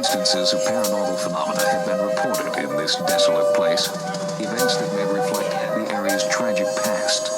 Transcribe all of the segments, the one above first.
instances of paranormal phenomena have been reported in this desolate place. Events that may reflect the area's tragic past.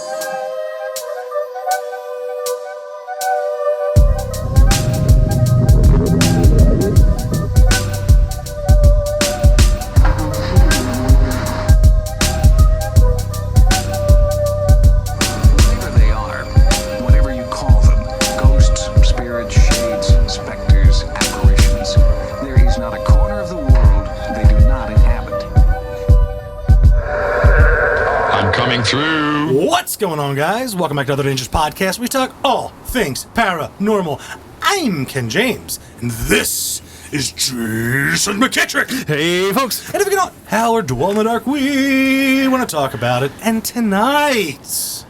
What's going on, guys? Welcome back to Other Dangerous Podcast. We talk all things paranormal. I'm Ken James, and this is Jason McKittrick. Hey, folks. And if you cannot howl or dwell in the dark, we want to talk about it. And tonight,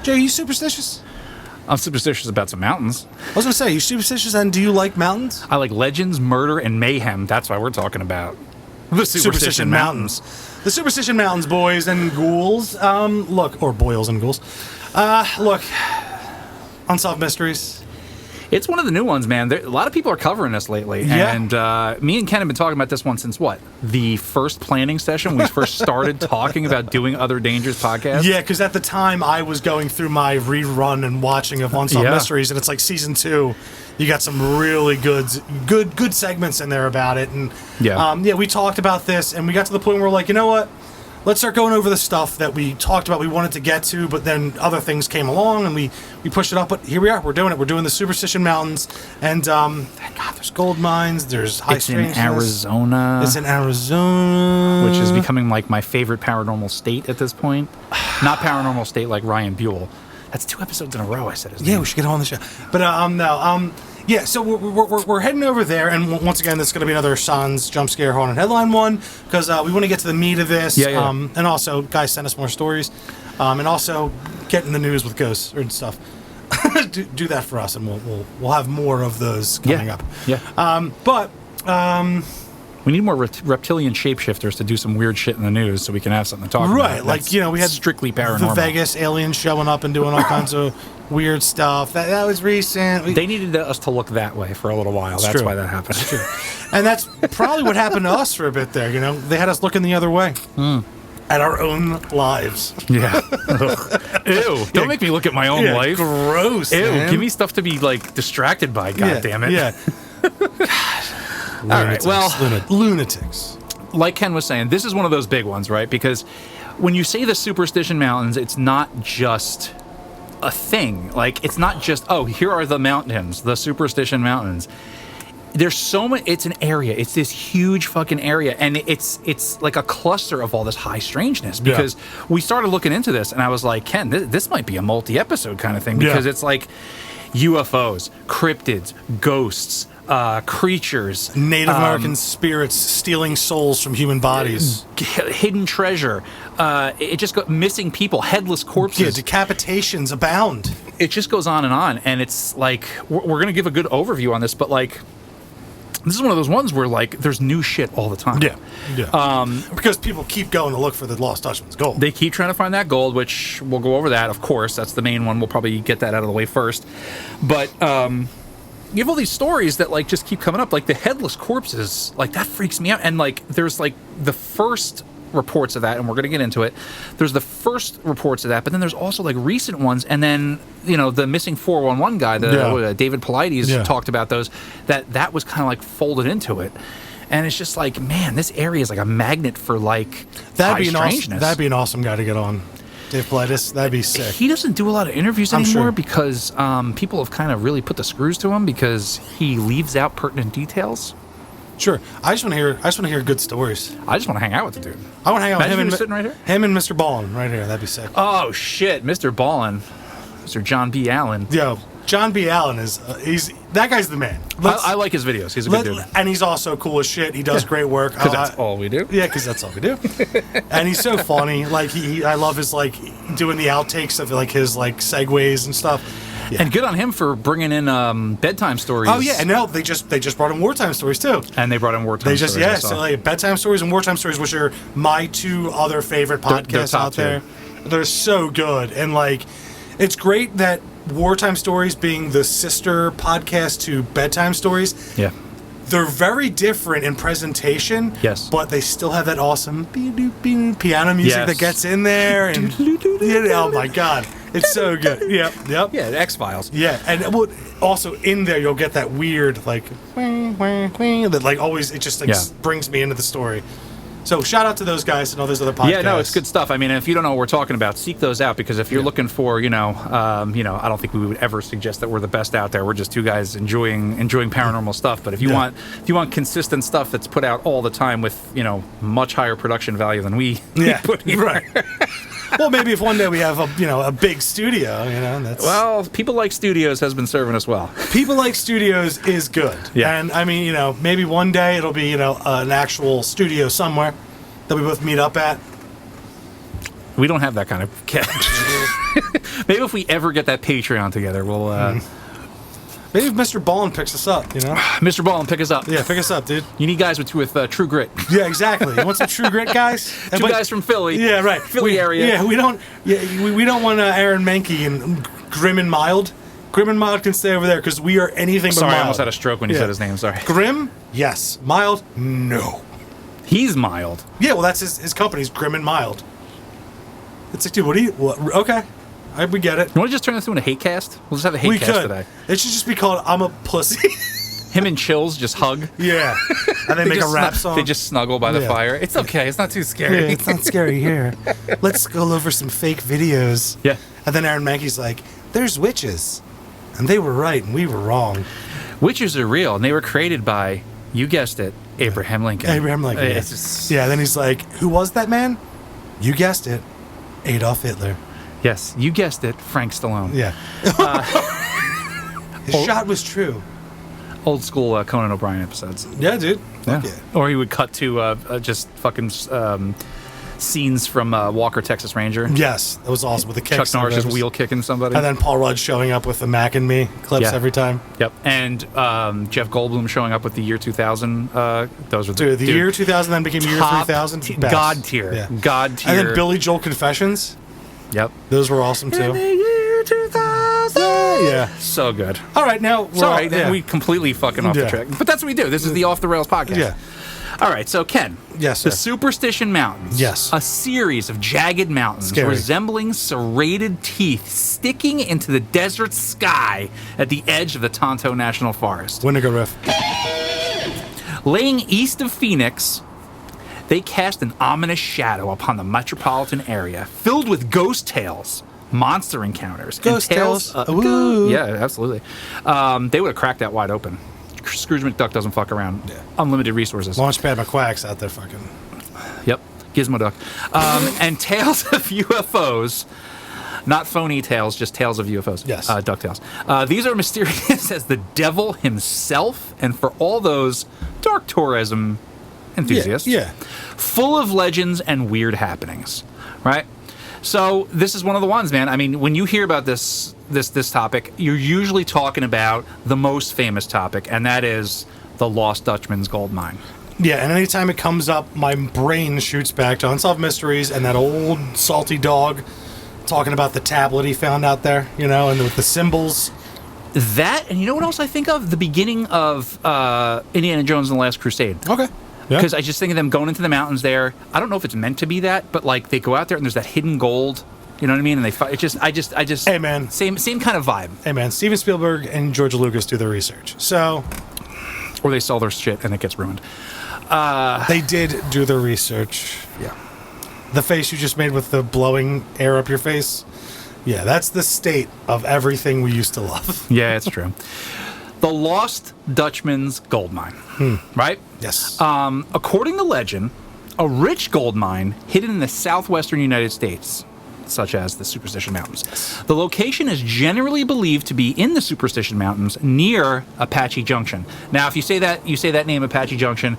Jay, are you superstitious? I'm superstitious about some mountains. I was going to say, you superstitious, and do you like mountains? I like legends, murder, and mayhem. That's why we're talking about the Superstition Mountains. The Superstition Mountains, boys and ghouls. Or boils and ghouls. Look, Unsolved Mysteries. It's one of the new ones, man. A lot of people are covering this lately. Yeah. And me and Ken have been talking about this one since what? The first planning session when we first started talking about doing Other Dangerous podcasts? Yeah, because at the time I was going through my rerun and watching of Unsolved Mysteries, and it's like season 2. You got some really good segments in there about it. And we talked about this, and we got to the point where we're like, you know what? Let's start going over the stuff that we talked about we wanted to get to, but then other things came along, and we pushed it up. But here we are. We're doing it. We're doing the Superstition Mountains. And, thank God, there's gold mines. There's high strangeness. It's in Arizona. It's in Arizona. Which is becoming, like, my favorite paranormal state at this point. Not paranormal state like Ryan Buell. That's 2 episodes in a row I said his name. Yeah, we should get him on the show. But, yeah, so we're heading over there, and once again, this is going to be another Sans Jump Scare Haunted Headline one, because we want to get to the meat of this, and also, guys, send us more stories, and also get in the news with ghosts and stuff. do that for us, and we'll have more of those coming up. Yeah. We need more reptilian shapeshifters to do some weird shit in the news so we can have something to talk about. Right, like, we had strictly paranormal. The Vegas aliens showing up and doing all kinds of weird stuff. That was recent. They needed us to look that way for a little while. That's why that happened. That's true. And that's probably what happened to us for a bit there, They had us looking the other way. At our own lives. Yeah. Ew. Don't make me look at my own life. Gross. Ew. Man. Give me stuff to be, like, distracted by, God damn it. Yeah. God. Lunatics, all right, well, lunatics. Like Ken was saying, this is one of those big ones, right? Because when you say the Superstition Mountains, it's not just a thing. Like, it's not just, oh, here are the mountains, the Superstition Mountains. There's so much. It's an area. It's this huge fucking area, and it's like a cluster of all this high strangeness. Because we started looking into this, and I was like, Ken, this might be a multi-episode kind of thing, because it's like UFOs, cryptids, ghosts, creatures, Native American spirits stealing souls from human bodies, hidden treasure. It just got missing people, headless corpses. Yeah, decapitations abound. It just goes on, and it's like we're gonna give a good overview on this, but like this is one of those ones where like there's new shit all the time. Yeah. Because people keep going to look for the Lost Dutchman's gold. They keep trying to find that gold, which we'll go over that. Of course, that's the main one. We'll probably get that out of the way first, but. You have all these stories that like just keep coming up, like the headless corpses, like that freaks me out. And like there's like the first reports of that, and we're gonna get into it. There's the first reports of that, but then there's also like recent ones, and then the missing 411 guy, David Paulides talked about those. That was kind of like folded into it, and it's just like, man, this area is like a magnet for like high strangeness. That'd be an awesome guy to get on. Dave Paulides, that'd be sick. He doesn't do a lot of interviews anymore because people have kind of really put the screws to him because he leaves out pertinent details. Sure, I just want to hear good stories. I just want to hang out with the dude. I want to hang out with him and sitting right here. Him and Mr. Ballin right here. That'd be sick. Oh shit, Mr. Ballin, Mr. John B. Allen. Yo, John B. Allen is that guy's the man. I like his videos. He's a good dude, and he's also cool as shit. He does great work. Because that's all we do. Yeah, because that's all we do. And he's so funny. Like I love his like doing the outtakes of like his like segues and stuff. Yeah. And good on him for bringing in bedtime stories. Oh yeah, and no, they just brought in wartime stories too. And they brought in wartime stories. So like bedtime stories and wartime stories, which are my 2 other favorite podcasts out there. They're so good, and like it's great that wartime stories being the sister podcast to bedtime stories. Yeah. They're very different in presentation. Yes. But they still have that awesome piano music that gets in there. And oh my God. It's so good. Yep. Yeah, the X-Files. Yeah. And also in there, you'll get that weird, like, that, like, always, it just, like, brings me into the story. So shout out to those guys and all those other podcasts. Yeah, no, it's good stuff. I mean, if you don't know what we're talking about, seek those out, because if you're looking for, I don't think we would ever suggest that we're the best out there. We're just two guys enjoying paranormal stuff. But if you want consistent stuff that's put out all the time with, much higher production value than we put here. Right. Well, maybe if one day we have a big studio, that's... Well, People Like Studios has been serving us well. People Like Studios is good. Yeah. And I mean, maybe one day it'll be, an actual studio somewhere that we both meet up at. We don't have that kind of cash. Maybe if we ever get that Patreon together, we'll... Maybe if Mr. Ballin picks us up, Mr. Ballin, pick us up. Yeah, pick us up, dude. You need guys with True Grit. Yeah, exactly. You want some True Grit guys? Two guys from Philly. Yeah, right. Philly area. Yeah, we don't want Aaron Mankey and Grim and Mild. Grim and Mild can stay over there because we are anything but mild. Sorry, I almost had a stroke when you said his name. Sorry. Grim? Yes. Mild? No. He's mild. Yeah, well, that's his company's Grim and Mild. It's like, dude, okay. We get it. You want to just turn this into a hate cast? We'll just have a hate cast today. It should just be called I'm a Pussy. Him and Chills just hug. Yeah. And they make a rap song. They just snuggle by the fire. It's okay. It's not too scary. Yeah, it's not scary here. Let's go over some fake videos. Yeah. And then Aaron Mankey's like, there's witches. And they were right and we were wrong. Witches are real, and they were created by, you guessed it, Abraham Lincoln. Abraham Lincoln. Yeah, then he's like, who was that man? You guessed it. Adolf Hitler. Yes, you guessed it, Frank Stallone. Yeah. His shot was true. Old school Conan O'Brien episodes. Yeah, dude. Yeah. Or he would cut to just fucking scenes from Walker, Texas Ranger. Yes, that was awesome with the kicks. Chuck Norris just wheel kicking somebody. And then Paul Rudd showing up with the Mac and Me clips every time. Yep. And Jeff Goldblum showing up with the year 2000. Those were the year 2000 then became year 3000. God tier. Yeah. God tier. And then Billy Joel Confessions. Yep. Those were awesome too. In the year 2000. Yeah. So good. All right, now we completely fucking off the track. But that's what we do. This is the Off the Rails podcast. Yeah. All right, so Ken. Yes, sir. The Superstition Mountains. Yes. A series of jagged mountains resembling serrated teeth sticking into the desert sky at the edge of the Tonto National Forest. Winnegar Riff. Laying east of Phoenix, they cast an ominous shadow upon the metropolitan area, filled with ghost tales, monster encounters, ghost tales. Yeah, absolutely. They would have cracked that wide open. Scrooge McDuck doesn't fuck around. Yeah. Unlimited resources. Launchpad McQuack's out there fucking. Yep. Gizmo Duck. And tales of UFOs. Not phony tales, just tales of UFOs. Yes. DuckTales. These are mysterious as the devil himself, and for all those dark tourism enthusiasts. Yeah. Full of legends and weird happenings. Right? So this is one of the ones, man. I mean, when you hear about this topic, you're usually talking about the most famous topic, and that is the Lost Dutchman's gold mine. Yeah, and anytime it comes up, my brain shoots back to Unsolved Mysteries and that old salty dog talking about the tablet he found out there, and with the symbols. That, and you know what else I think of? The beginning of Indiana Jones and the Last Crusade. Okay. Because I just think of them going into the mountains there. I don't know if it's meant to be that, but like they go out there and there's that hidden gold. You know what I mean? And they fight. I just. Hey man, same kind of vibe. Hey man, Steven Spielberg and George Lucas do their research. So, or they sell their shit and it gets ruined. They did do their research. Yeah. The face you just made with the blowing air up your face. Yeah, that's the state of everything we used to love. Yeah, it's true. The Lost Dutchman's gold mine, right? Yes. According to legend, a rich gold mine hidden in the southwestern United States, such as the Superstition Mountains. Yes. The location is generally believed to be in the Superstition Mountains near Apache Junction. Now, if you say that name, Apache Junction,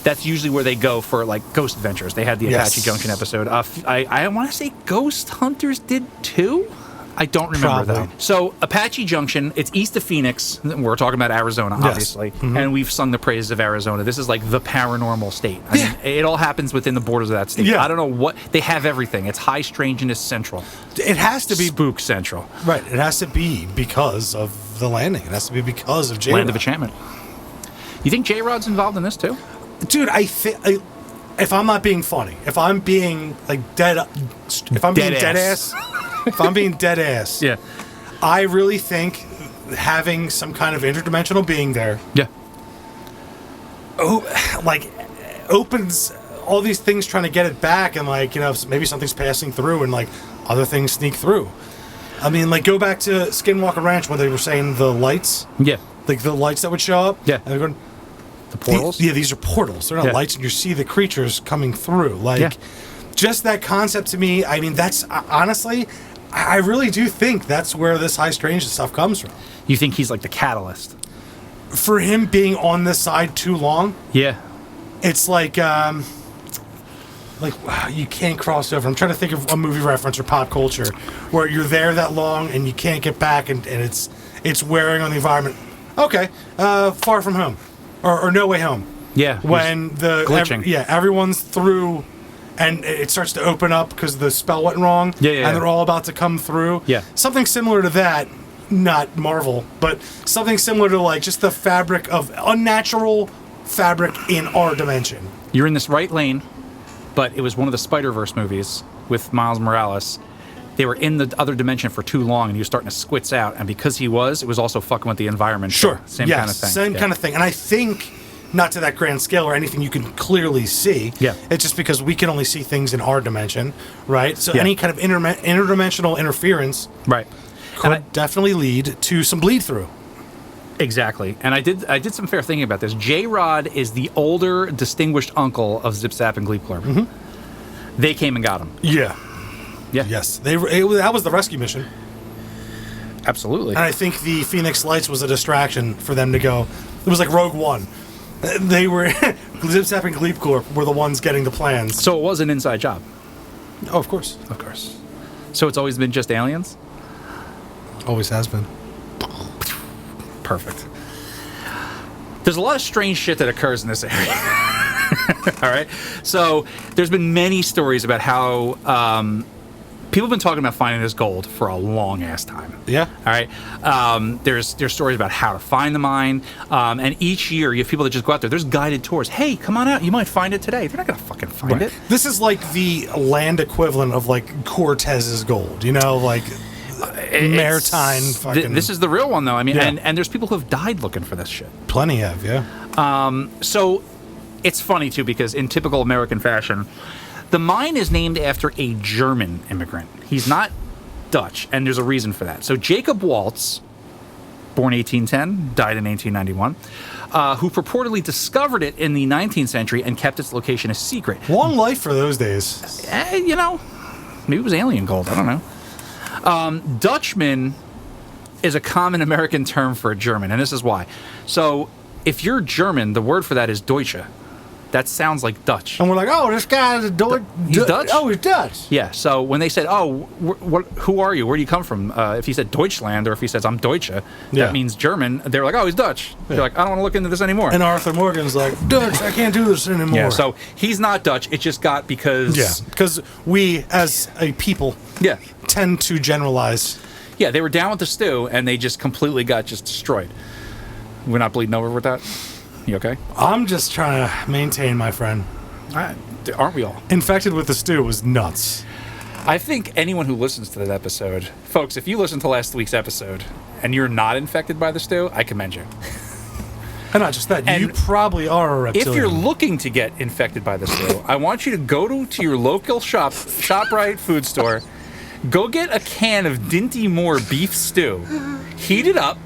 that's usually where they go for like ghost adventures. They had the Apache Junction episode. I want to say Ghost Hunters did too. I don't remember though. So Apache Junction, it's east of Phoenix. We're talking about Arizona, obviously, and we've sung the praises of Arizona. This is like the paranormal state. I mean, it all happens within the borders of that state. Yeah. I don't know what they have. Everything. It's high strangeness central. It has to be spook central. Right. It has to be because of the landing. It has to be because of J-Rock. Land of Enchantment. You think J-Rod's involved in this too? Dude, I think... If I'm not being funny, if I'm being like dead ass, if I'm being dead ass, yeah, I really think having some kind of interdimensional being there, yeah, opens all these things trying to get it back, and like, you know, maybe something's passing through, and like other things sneak through. I mean, like go back to Skinwalker Ranch when they were saying the lights, yeah, like the lights that would show up, yeah, and they're going. The portals? These are portals. They're not lights, and you see the creatures coming through. Like, just that concept to me, I mean, that's, honestly, I really do think that's where this high strange stuff comes from. You think he's like the catalyst? For him being on this side too long, yeah, it's like you can't cross over. I'm trying to think of a movie reference or pop culture where you're there that long and you can't get back, and it's wearing on the environment. Okay, Far From Home. Or No Way Home. Yeah. When glitching. Everyone's through and it starts to open up because the spell went wrong. Yeah. And they're all about to come through. Yeah. Something similar to that, not Marvel, but something similar to like just the fabric of unnatural fabric in our dimension. You're in this right lane, but it was one of the Spider-Verse movies with Miles Morales. They were in the other dimension for too long, and he was starting to squits out. And because it was also fucking with the environment. Sure. Same kind of thing. Same kind of thing. And I think, not to that grand scale or anything you can clearly see. Yeah. It's just because we can only see things in our dimension, right? So any kind of interdimensional interference could definitely lead to some bleed through. Exactly. And I did some fair thinking about this. J-Rod is the older, distinguished uncle of Zip Zap and Gleep Glorp. Mm-hmm. They came and got him. Yeah. Yeah. Yes. That was the rescue mission. Absolutely. And I think the Phoenix Lights was a distraction for them to go. It was like Rogue One. They were... Zip Zap and Gleep Glorp were the ones getting the plans. So it was an inside job. Oh, of course. Of course. So it's always been just aliens? Always has been. Perfect. There's a lot of strange shit that occurs in this area. All right. So there's been many stories about how people have been talking about finding this gold for a long ass time. Yeah. All right. There's stories about how to find the mine, and each year you have people that just go out there. There's guided tours. Hey, come on out. You might find it today. They're not gonna fucking find it. This is like the land equivalent of like Cortez's gold. You know, like. Maritime fucking... This is the real one, though. I mean, and there's people who have died looking for this shit. Plenty have, yeah. So it's funny, too, because in typical American fashion, the mine is named after a German immigrant. He's not Dutch, and there's a reason for that. So Jacob Waltz, born 1810, died in 1891, who purportedly discovered it in the 19th century and kept its location a secret. Long life for those days. You know, maybe it was alien gold. I don't know. Dutchman is a common American term for a German, and this is why. So, if you're German, the word for that is Deutsche. That sounds like Dutch. And we're like, oh, this guy is He's Dutch? Oh, he's Dutch. Yeah, so when they said, oh, who are you? Where do you come from? If he said Deutschland, or if he says, I'm Deutsche, that means German. They're like, oh, he's Dutch. Yeah. They're like, I don't want to look into this anymore. And Arthur Morgan's like, Dutch, I can't do this anymore. Yeah, so he's not Dutch. It just got because... Yeah, because we, as a people, tend to generalize. Yeah, they were down with the stew, and they just completely got just destroyed. We're not bleeding over with that? You okay? I'm just trying to maintain, my friend. Aren't we all? Infected with the stew was nuts. I think anyone who listens to that episode... Folks, if you listened to last week's episode, and you're not infected by the stew, I commend you. And not just that, you probably are a reptilian. If you're looking to get infected by the stew, I want you to go to your local ShopRite food store, go get a can of Dinty Moore beef stew, heat it up,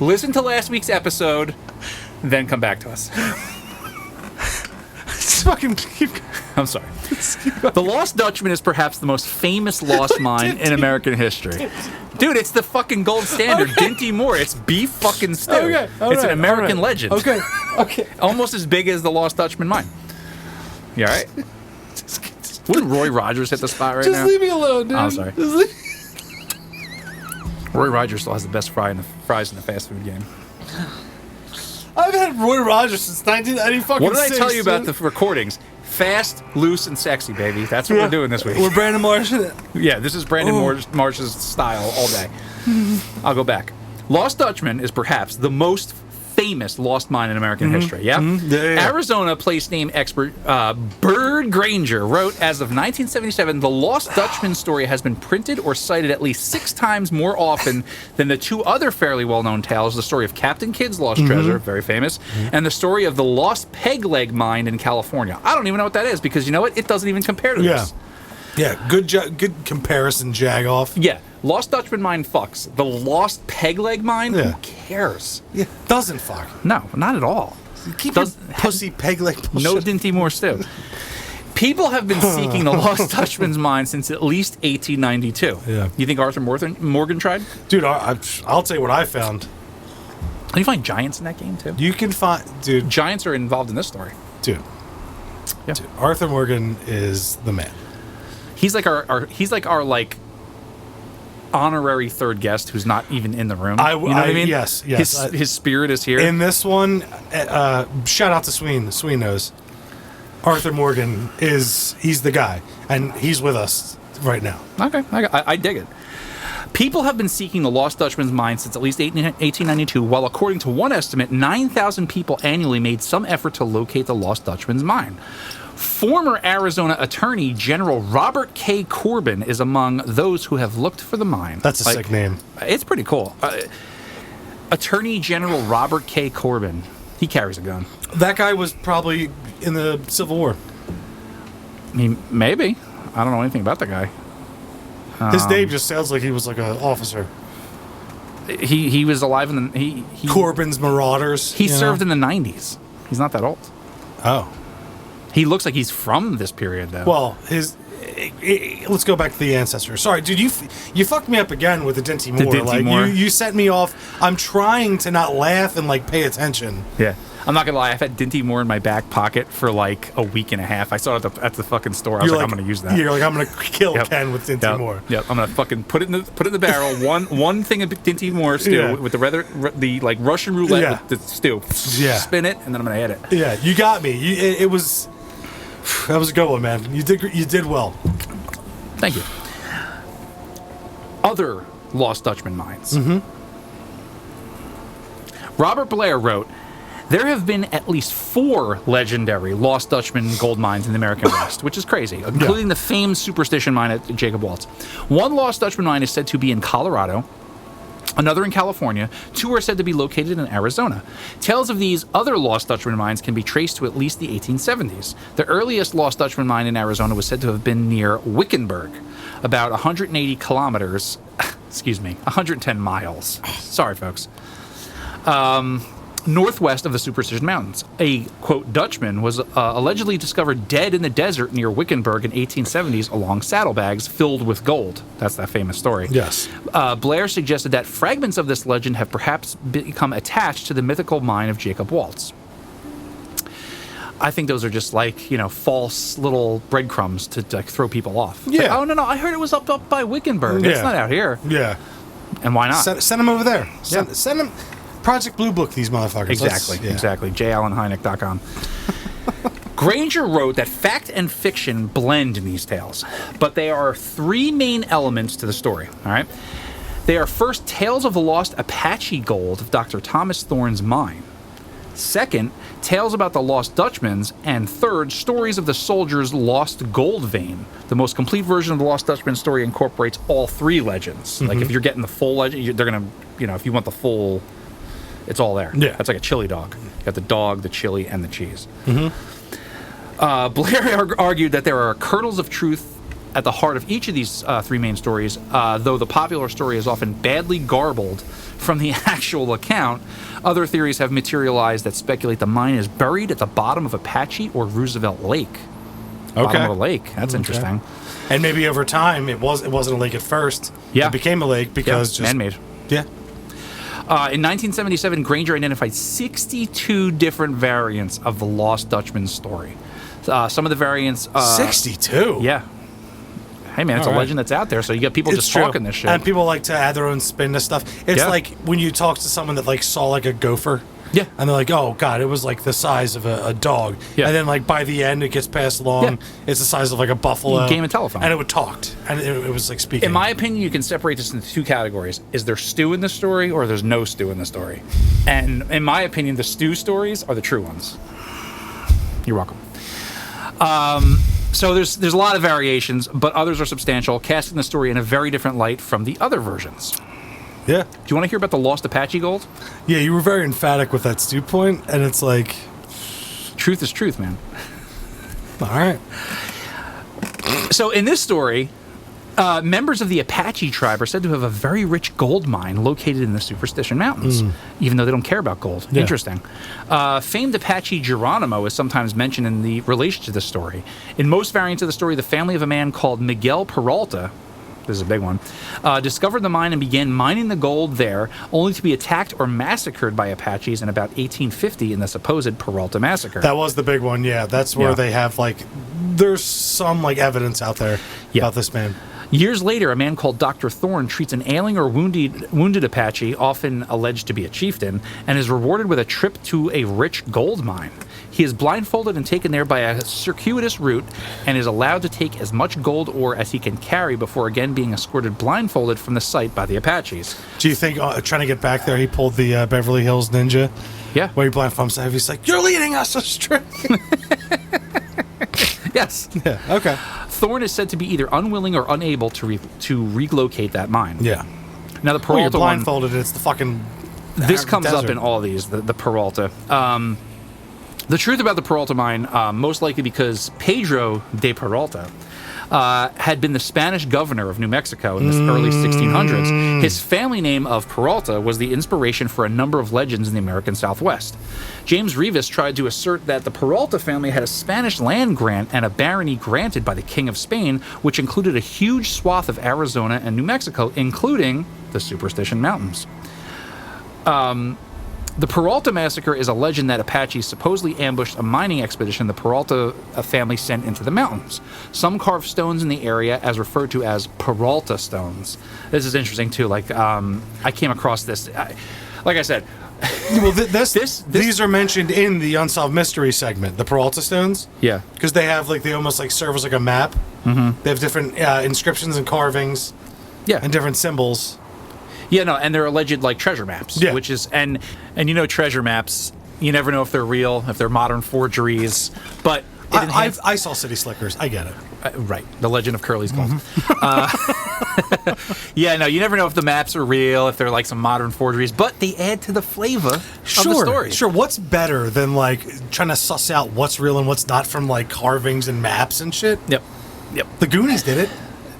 listen to last week's episode, then come back to us. I'm sorry. The Lost Dutchman is perhaps the most famous lost mine in American history. Dude, it's the fucking gold standard. Dinty Moore. It's beef fucking stew. Okay, it's an American legend. Okay. Almost as big as the Lost Dutchman mine. You all right? Wouldn't Roy Rogers hit the spot right now? Just leave me alone, dude. Oh, I'm sorry. Roy Rogers still has the best fries in the fast food game. I've had Roy Rogers since 1990. What did I tell you about the recordings? Fast, loose, and sexy, baby. That's what we're doing this week. We're Brandon Marsh. Yeah, this is Brandon Marsh's style all day. I'll go back. Lost Dutchman is perhaps the most famous lost mine in American history. Yeah? Yeah. Arizona place name expert Bird Granger wrote, as of 1977, the Lost Dutchman story has been printed or cited at least 6 times more often than the 2 other fairly well-known tales, the story of Captain Kidd's lost treasure, very famous, and the story of the Lost Peg Leg Mine in California. I don't even know what that is, because you know what? It doesn't even compare to this. Yeah, good comparison, Jagoff. Yeah, Lost Dutchman mine fucks. The Lost Peg Leg Mine, who cares? Yeah, doesn't fuck. No, not at all. Keep your pussy peg leg bullshit. No Dinty Moore stew. People have been seeking the Lost Dutchman's mine since at least 1892. Yeah. You think Arthur Morgan tried? Dude, I'll tell you what I found. Can you find giants in that game, too? You can find... Dude. Giants are involved in this story. Dude. Yeah. Dude, Arthur Morgan is the man. He's like our honorary third guest who's not even in the room. You know what I mean? Yes. His spirit is here. In this one, shout out to Sween. Sween knows. Arthur Morgan he's the guy, and he's with us right now. Okay, I dig it. People have been seeking the Lost Dutchman's mine since at least 1892, while according to one estimate, 9,000 people annually made some effort to locate the Lost Dutchman's mine. Former Arizona Attorney General Robert K. Corbin is among those who have looked for the mine. That's a sick name. It's pretty cool. Attorney General Robert K. Corbin. He carries a gun. That guy was probably in the Civil War. I mean, maybe. I don't know anything about the guy. His name just sounds like he was like an officer. He was alive in the... Corbin's Marauders. He served in the 90s. He's not that old. Oh. He looks like he's from this period, though. Well, let's go back to the ancestors. Sorry, dude, you fucked me up again with the Dinty Moore. Dinty Moore. You set me off. I'm trying to not laugh and pay attention. Yeah. I'm not gonna lie, I've had Dinty Moore in my back pocket for like a week and a half. I saw it at the fucking store. I was like, I'm gonna use that. You're like, I'm gonna kill Ken with Dinty Moore. Yep. I'm gonna fucking put it in the barrel. one thing of Dinty Moore stew with the like Russian roulette with the stew. Yeah. Spin it, and then I'm gonna hit it. Yeah, you got me. That was a good one, man. You did well. Thank you. Other Lost Dutchman mines. Robert Blair wrote, there have been at least 4 legendary Lost Dutchman gold mines in the American West, which is crazy, including the famed Superstition mine at Jacob Waltz. One Lost Dutchman mine is said to be in Colorado, another in California, 2 are said to be located in Arizona. Tales of these other Lost Dutchman mines can be traced to at least the 1870s. The earliest Lost Dutchman mine in Arizona was said to have been near Wickenburg, about 180 kilometers, 110 miles. Sorry, folks. Northwest of the Superstition Mountains. A, quote, Dutchman was allegedly discovered dead in the desert near Wickenburg in 1870s along saddlebags filled with gold. That's that famous story. Yes. Blair suggested that fragments of this legend have perhaps become attached to the mythical mine of Jacob Waltz. I think those are just false little breadcrumbs to throw people off. It's like, oh, no, I heard it was up by Wickenburg. It's not out here. Yeah. And why not? Send them over there. Send them... Project Blue Book these motherfuckers. Exactly. JAllenHynek.com. Granger wrote that fact and fiction blend in these tales, but there are 3 main elements to the story, all right? They are first, tales of the lost Apache gold of Dr. Thomas Thorne's mine. Second, tales about the lost Dutchmans. And third, stories of the soldier's lost gold vein. The most complete version of the Lost Dutchman story incorporates all 3 legends. Like if you're getting the full legend, they're going to, if you want the full... It's all there. Yeah. That's like a chili dog. You got the dog, the chili, and the cheese. Blair argued that there are kernels of truth at the heart of each of these 3 main stories, though the popular story is often badly garbled from the actual account. Other theories have materialized that speculate the mine is buried at the bottom of Apache or Roosevelt Lake. Bottom of a lake. That's interesting. And maybe over time, it wasn't a lake at first. Yeah. It became a lake because man-made. Yeah. In 1977, Granger identified 62 different variants of the Lost Dutchman story. Some of the variants... 62? Yeah. Hey, man, it's a legend that's out there, so you got people just talking this shit. And people like to add their own spin to stuff. It's like when you talk to someone that saw a gopher, Yeah. And they're like, oh, God, it was like the size of a dog. Yeah. And then, like, by the end, it gets passed along. It's the size of, like, a buffalo. Game of telephone. And it talked. And it was, like, speaking. In my opinion, you can separate this into two categories. Is there stew in the story, or there's no stew in the story? And in my opinion, the stew stories are the true ones. You're welcome. So there's a lot of variations, but others are substantial, casting the story in a very different light from the other versions. Yeah. Do you want to hear about the lost Apache gold? Yeah, you were very emphatic with that stew point, and it's like... Truth is truth, man. All right. So in this story, members of the Apache tribe are said to have a very rich gold mine located in the Superstition Mountains, even though they don't care about gold. Yeah. Interesting. Famed Apache Geronimo is sometimes mentioned in the relation to the story. In most variants of the story, the family of a man called Miguel Peralta, this is a big one, discovered the mine and began mining the gold there, only to be attacked or massacred by Apaches in about 1850 in the supposed Peralta massacre. That was the big one, yeah. That's where they have, like, there's some, like, evidence out there about this man. Years later, a man called Dr. Thorne treats an ailing or wounded Apache, often alleged to be a chieftain, and is rewarded with a trip to a rich gold mine. He is blindfolded and taken there by a circuitous route and is allowed to take as much gold ore as he can carry before again being escorted blindfolded from the site by the Apaches. Do you think, trying to get back there, he pulled the Beverly Hills Ninja? Yeah. Where he blindfolds himself, he's like, you're leading us astray! Yes. Yeah, okay. Thorne is said to be either unwilling or unable to relocate that mine. Yeah. Now the Peralta you're blindfolded, it's the fucking this comes desert. up in all these, the Peralta. The truth about the Peralta mine, most likely because Pedro de Peralta had been the Spanish governor of New Mexico in the early 1600s. His family name of Peralta was the inspiration for a number of legends in the American Southwest. James Rivas tried to assert that the Peralta family had a Spanish land grant and a barony granted by the King of Spain, which included a huge swath of Arizona and New Mexico, including the Superstition Mountains. The Peralta massacre is a legend that Apaches supposedly ambushed a mining expedition the Peralta family sent into the mountains. Some carved stones in the area as referred to as Peralta stones. This is interesting too. Like I came across this. Like I said, well, these are mentioned in the Unsolved Mystery segment, the Peralta stones. Yeah, because they have they almost like serve as like a map. Mm-hmm. They have different inscriptions and carvings. Yeah, and different symbols. Yeah, no, and they're alleged like treasure maps, which is and you know treasure maps. You never know if they're real, if they're modern forgeries. But I saw City Slickers. I get it. Right, the Legend of Curly's Gold. Yeah, no, you never know if the maps are real, if they're like some modern forgeries, but they add to the flavor of the story. Sure, what's better than like trying to suss out what's real and what's not from like carvings and maps and shit? Yep. The Goonies did it.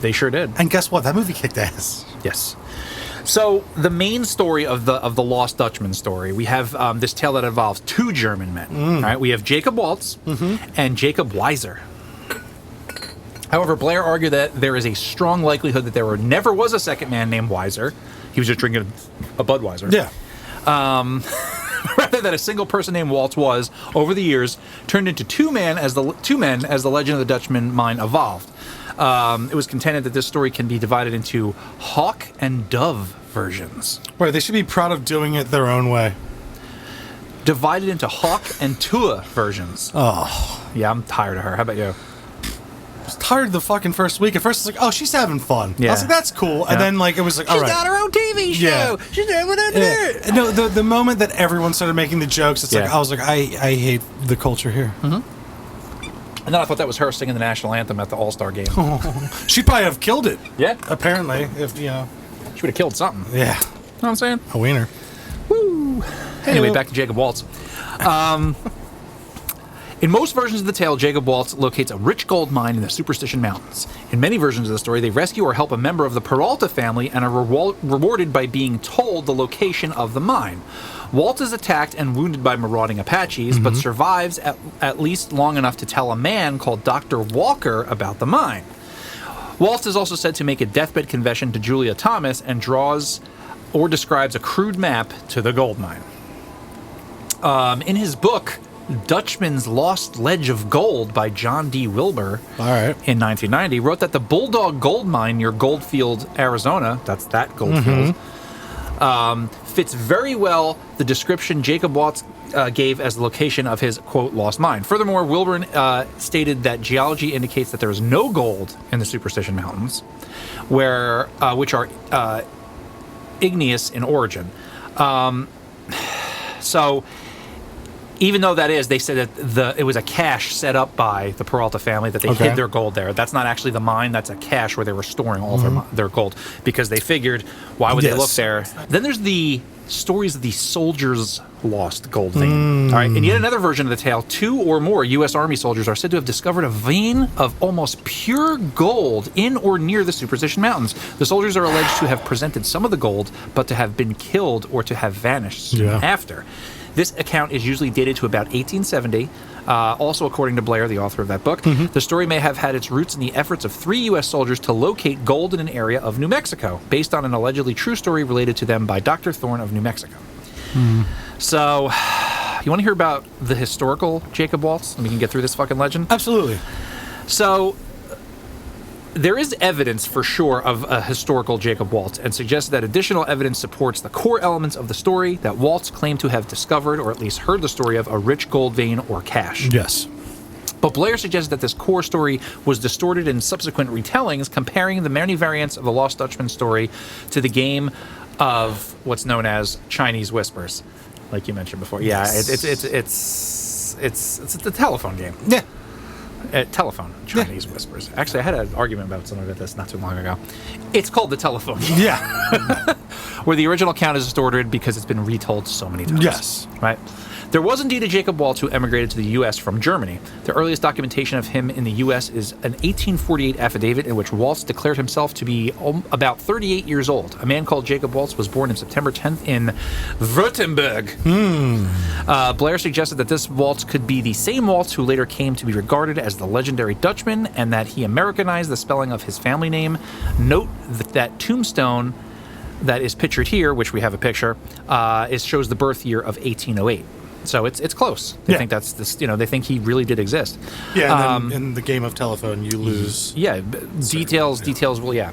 They sure did. And guess what? That movie kicked ass. Yes. So the main story of the Lost Dutchman story, we have this tale that involves two German men. Right? We have Jacob Waltz and Jacob Weiser. However, Blair argued that there is a strong likelihood that there never was a second man named Weiser. He was just drinking a Budweiser. Yeah. Rather than a single person named Waltz was, over the years, turned into two men as the Legend of the Dutchman mine evolved. It was contended that this story can be divided into hawk and dove versions. Right, they should be proud of doing it their own way. Divided into hawk and tua versions. Oh. Yeah, I'm tired of her. How about you? I was tired of the fucking first week. At first, it's like, oh, she's having fun. Yeah. I was like, that's cool. Yeah. And then, like, it was like, all right. She's got her own TV show. Yeah. She's doing whatever. Yeah. No, the moment that everyone started making the jokes, it's like, I was like, I hate the culture here. Mm-hmm. And then I thought that was her singing the national anthem at the All-Star game. She'd probably have killed it. Yeah. Apparently, if, you know. She would have killed something. Yeah. You know what I'm saying? A wiener. Woo. Anyway, back to Jacob Waltz. In most versions of the tale, Jacob Waltz locates a rich gold mine in the Superstition Mountains. In many versions of the story, they rescue or help a member of the Peralta family and are rewarded by being told the location of the mine. Waltz is attacked and wounded by marauding Apaches, but survives at least long enough to tell a man called Dr. Walker about the mine. Waltz is also said to make a deathbed confession to Julia Thomas and draws or describes a crude map to the gold mine. In his book, Dutchman's Lost Ledge of Gold by John D. Wilbur in 1990 wrote that the Bulldog Gold Mine near Goldfield, Arizona, that's that Goldfield, fits very well the description Jacob Waltz gave as the location of his, quote, lost mine. Furthermore, Wilburn stated that geology indicates that there is no gold in the Superstition Mountains, which are igneous in origin. So even though they said that it was a cache set up by the Peralta family, that they hid their gold there. That's not actually the mine. That's a cache where they were storing all their gold, because they figured, why would they look there? Then there's the stories of the soldiers' lost gold vein. All right, in yet another version of the tale, 2 or more U.S. Army soldiers are said to have discovered a vein of almost pure gold in or near the Superstition Mountains. The soldiers are alleged to have presented some of the gold, but to have been killed or to have vanished soon after. This account is usually dated to about 1870. Also, according to Blair, the author of that book, the story may have had its roots in the efforts of 3 U.S. soldiers to locate gold in an area of New Mexico, based on an allegedly true story related to them by Dr. Thorne of New Mexico. So, you want to hear about the historical Jacob Waltz? And we can get through this fucking legend? Absolutely. So, there is evidence for sure of a historical Jacob Waltz, and suggests that additional evidence supports the core elements of the story that Waltz claimed to have discovered, or at least heard the story of, a rich gold vein or cache. Yes. But Blair suggests that this core story was distorted in subsequent retellings, comparing the many variants of the Lost Dutchman story to the game of what's known as Chinese Whispers, like you mentioned before. Yeah, it's the telephone game. Yeah. Telephone Chinese Whispers. Actually, I had an argument about something about this not too long ago. It's called the telephone game. Yeah. Where the original account is distorted because it's been retold so many times. Yes. Right? There was indeed a Jacob Waltz who emigrated to the U.S. from Germany. The earliest documentation of him in the U.S. is an 1848 affidavit in which Waltz declared himself to be about 38 years old. A man called Jacob Waltz was born on September 10th in Württemberg. Blair suggested that this Waltz could be the same Waltz who later came to be regarded as the legendary Dutchman, and that he Americanized the spelling of his family name. Note that tombstone that is pictured here, which we have a picture, shows the birth year of 1808. So it's close. They think that's this. They think he really did exist. Yeah. And then in the game of telephone, you lose. Yeah. Details will. Yeah.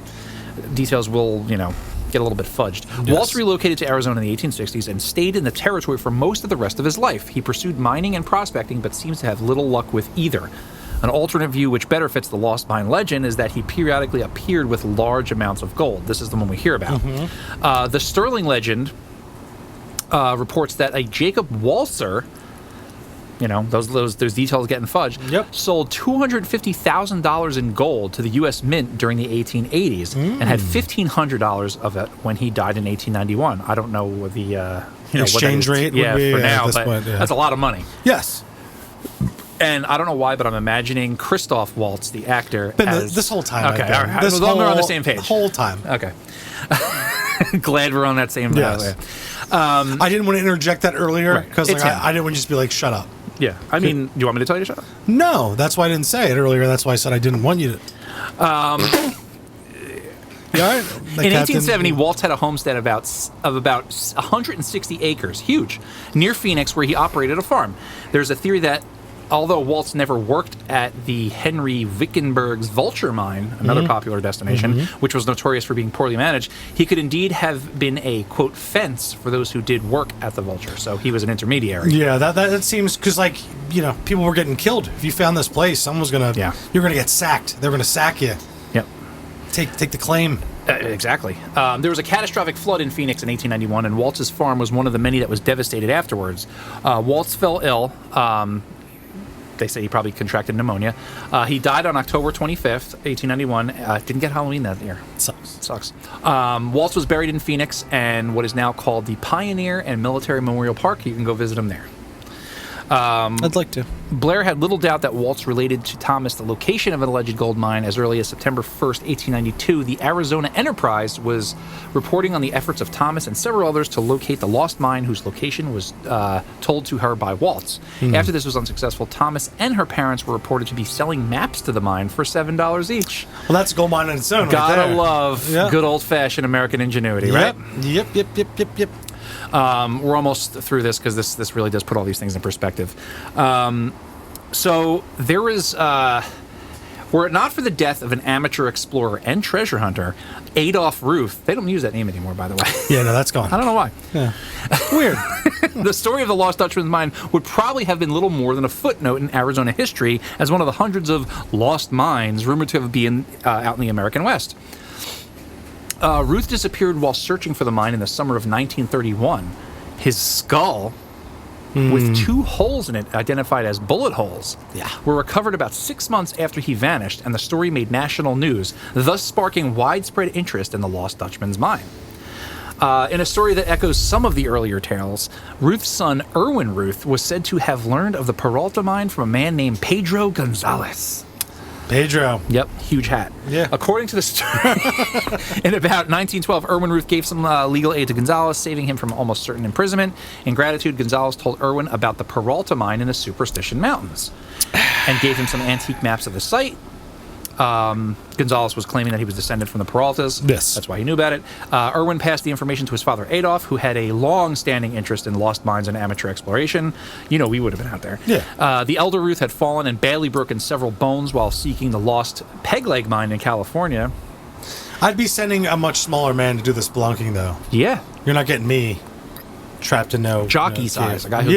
Details will. Get a little bit fudged. Yes. Waltz relocated to Arizona in the 1860s and stayed in the territory for most of the rest of his life. He pursued mining and prospecting, but seems to have little luck with either. An alternate view, which better fits the Lost Mine legend, is that he periodically appeared with large amounts of gold. This is the one we hear about. The Sterling legend reports that a Jacob Waltzer, those details getting fudged, sold $250,000 in gold to the U.S. Mint during the 1880s and had $1,500 of it when he died in 1891. I don't know what the exchange rate would be for now, but point, that's a lot of money. Yes. And I don't know why, but I'm imagining Christoph Waltz, the actor. This whole time. Okay, all right. As long as we're on the same page. The whole time. Okay. Glad we're on that same page. Yes. I didn't want to interject that earlier because I didn't want to just be like, shut up. Yeah. I mean, do you want me to tell you to shut up? No, that's why I didn't say it earlier. That's why I said I didn't want you to. Yeah, in 1870, Waltz had a homestead of about 160 acres, huge, near Phoenix, where he operated a farm. There's a theory that although Waltz never worked at the Henry Wickenburg's Vulture Mine, another popular destination, which was notorious for being poorly managed, he could indeed have been a, quote, fence for those who did work at the Vulture. So he was an intermediary. Yeah, that seems, because, people were getting killed. If you found this place, someone's going to, you're going to get sacked. They're going to sack you. Yep. Take the claim. Exactly. There was a catastrophic flood in Phoenix in 1891, and Waltz's farm was one of the many that was devastated afterwards. Waltz fell ill. They say he probably contracted pneumonia. He died on October 25th, 1891. Didn't get Halloween that year. Sucks. Waltz was buried in Phoenix and what is now called the Pioneer and Military Memorial Park. You can go visit him there. I'd like to. Blair had little doubt that Waltz related to Thomas the location of an alleged gold mine. As early as September 1st, 1892, the Arizona Enterprise was reporting on the efforts of Thomas and several others to locate the lost mine, whose location was told to her by Waltz. After this was unsuccessful, Thomas and her parents were reported to be selling maps to the mine for $7 each. Well, that's a gold mine on its own. Gotta love good old-fashioned American ingenuity, right? Yep. We're almost through this because this really does put all these things in perspective. So there is Were it not for the death of an amateur explorer and treasure hunter, Adolf Ruth, they don't use that name anymore, by the way. Yeah, no, that's gone. I don't know why. Yeah. Weird. The story of the Lost Dutchman's mine would probably have been little more than a footnote in Arizona history as one of the hundreds of lost mines rumored to have been out in the American West. Ruth disappeared while searching for the mine in the summer of 1931. His skull, with 2 holes in it identified as bullet holes, were recovered about 6 months after he vanished, and the story made national news, thus sparking widespread interest in the Lost Dutchman's mine. In a story that echoes some of the earlier tales, Ruth's son, Erwin Ruth, was said to have learned of the Peralta mine from a man named Pedro Gonzalez. Pedro. Yep, huge hat. Yeah. According to the story, in about 1912, Erwin Ruth gave some legal aid to Gonzalez, saving him from almost certain imprisonment. In gratitude, Gonzalez told Erwin about the Peralta mine in the Superstition Mountains and gave him some antique maps of the site. Gonzalez was claiming that he was descended from the Peraltas. Yes. That's why he knew about it. Erwin passed the information to his father, Adolf, who had a long-standing interest in lost mines and amateur exploration. You know, we would have been out there. Yeah. The elder Ruth had fallen and badly broken several bones while seeking the lost Peg Leg mine in California. I'd be sending a much smaller man to do the spelunking, though. Yeah. You're not getting me trapped in no... Jockey size. A guy who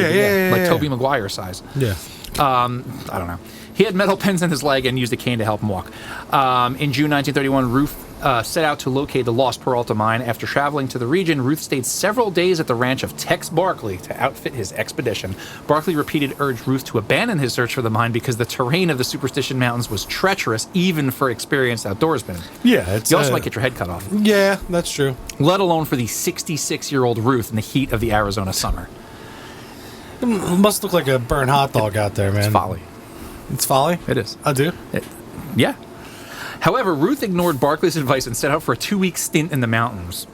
like Tobey Maguire size. Yeah. I don't know. He had metal pins in his leg and used a cane to help him walk. In June 1931, Ruth set out to locate the lost Peralta mine. After traveling to the region, Ruth stayed several days at the ranch of Tex Barkley to outfit his expedition. Barkley repeatedly urged Ruth to abandon his search for the mine because the terrain of the Superstition Mountains was treacherous, even for experienced outdoorsmen. Yeah, it's... You also might get your head cut off. Yeah, that's true. Let alone for the 66-year-old Ruth in the heat of the Arizona summer. It must look like a burnt hot dog out there, man. It's folly. It's folly? It is. I do? Yeah. However, Ruth ignored Barclay's advice and set out for a 2-week stint in the mountains.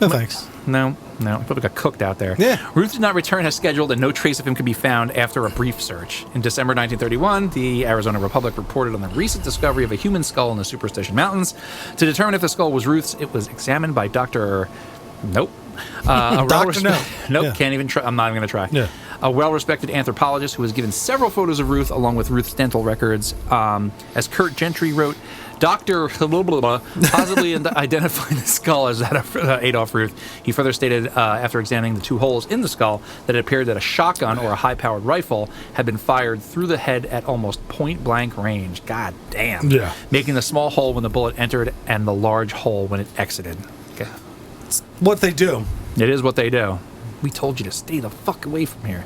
No, thanks. No. He probably got cooked out there. Yeah. Ruth did not return as scheduled, and no trace of him could be found after a brief search. In December 1931, the Arizona Republic reported on the recent discovery of a human skull in the Superstition Mountains. To determine if the skull was Ruth's, it was examined by Dr. Nope. Doctor No. Nope, Yeah. can't even try. I'm not even going to try. Yeah. A well-respected anthropologist who was given several photos of Ruth along with Ruth's dental records. As Kurt Gentry wrote, Dr. possibly identified the skull as that of Adolf Ruth. He further stated, after examining the 2 holes in the skull, that it appeared that a shotgun or a high-powered rifle had been fired through the head at almost point-blank range. God damn. Yeah. Making the small hole when the bullet entered and the large hole when it exited. Okay. It's what they do. It is what they do. We told you to stay the fuck away from here.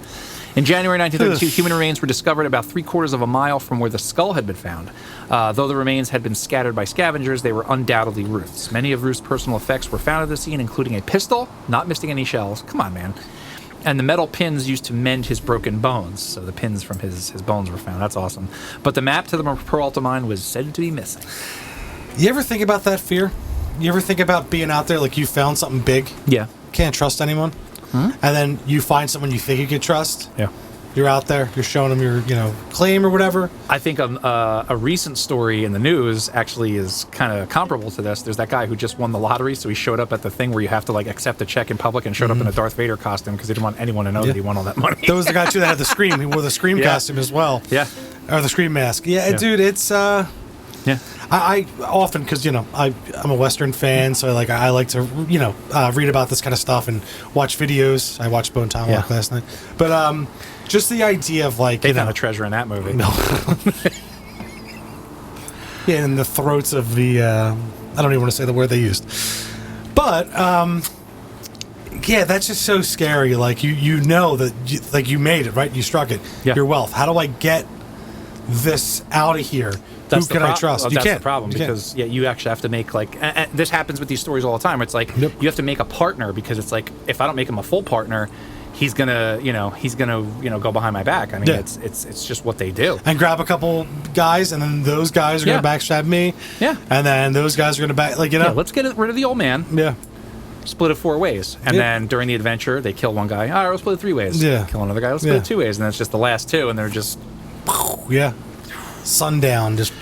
In January 1932, human remains were discovered about 3/4 of a mile from where the skull had been found. Though the remains had been scattered by scavengers, they were undoubtedly Ruth's. Many of Ruth's personal effects were found at the scene, including a pistol, not missing any shells. Come on, man. And the metal pins used to mend his broken bones. So the pins from his bones were found. That's awesome. But the map to the Peralta mine was said to be missing. You ever think about that fear? You ever think about being out there like you found something big? Yeah. Can't trust anyone? And then you find someone you think you can trust? Yeah. You're out there, you're showing them your, claim or whatever. I think a recent story in the news actually is kind of comparable to this. There's that guy who just won the lottery, so he showed up at the thing where you have to accept a check in public and showed up in a Darth Vader costume because he didn't want anyone to know that he won all that money. There was the guy too that had the Scream. He wore the Scream costume as well. Yeah. Or the Scream mask. Yeah, dude, it's Yeah. I often, because I'm a Western fan, so I like to read about this kind of stuff and watch videos. I watched Bone Tomahawk last night, but just the idea of they found a treasure in that movie. No. Yeah, in the throats of the I don't even want to say the word they used, but yeah, that's just so scary. Like you know that you made it, right? You struck it. Yeah. Your wealth. How do I get this out of here? That's Who can I trust? Well, You that's can't. the problem You can't. because you actually have to make this happens with these stories all the time. It's like you have to make a partner because it's like if I don't make him a full partner, he's gonna go behind my back. I mean, it's just what they do. And grab a couple guys, and then those guys are gonna backstab me. Yeah. And then those guys are gonna Yeah, let's get rid of the old man. Yeah. Split it 4 ways, and then during the adventure, they kill one guy. All right, we'll split it 3 ways. Yeah. Kill another guy. Let's split it 2 ways, and then it's just the last 2, and they're just sundown. Just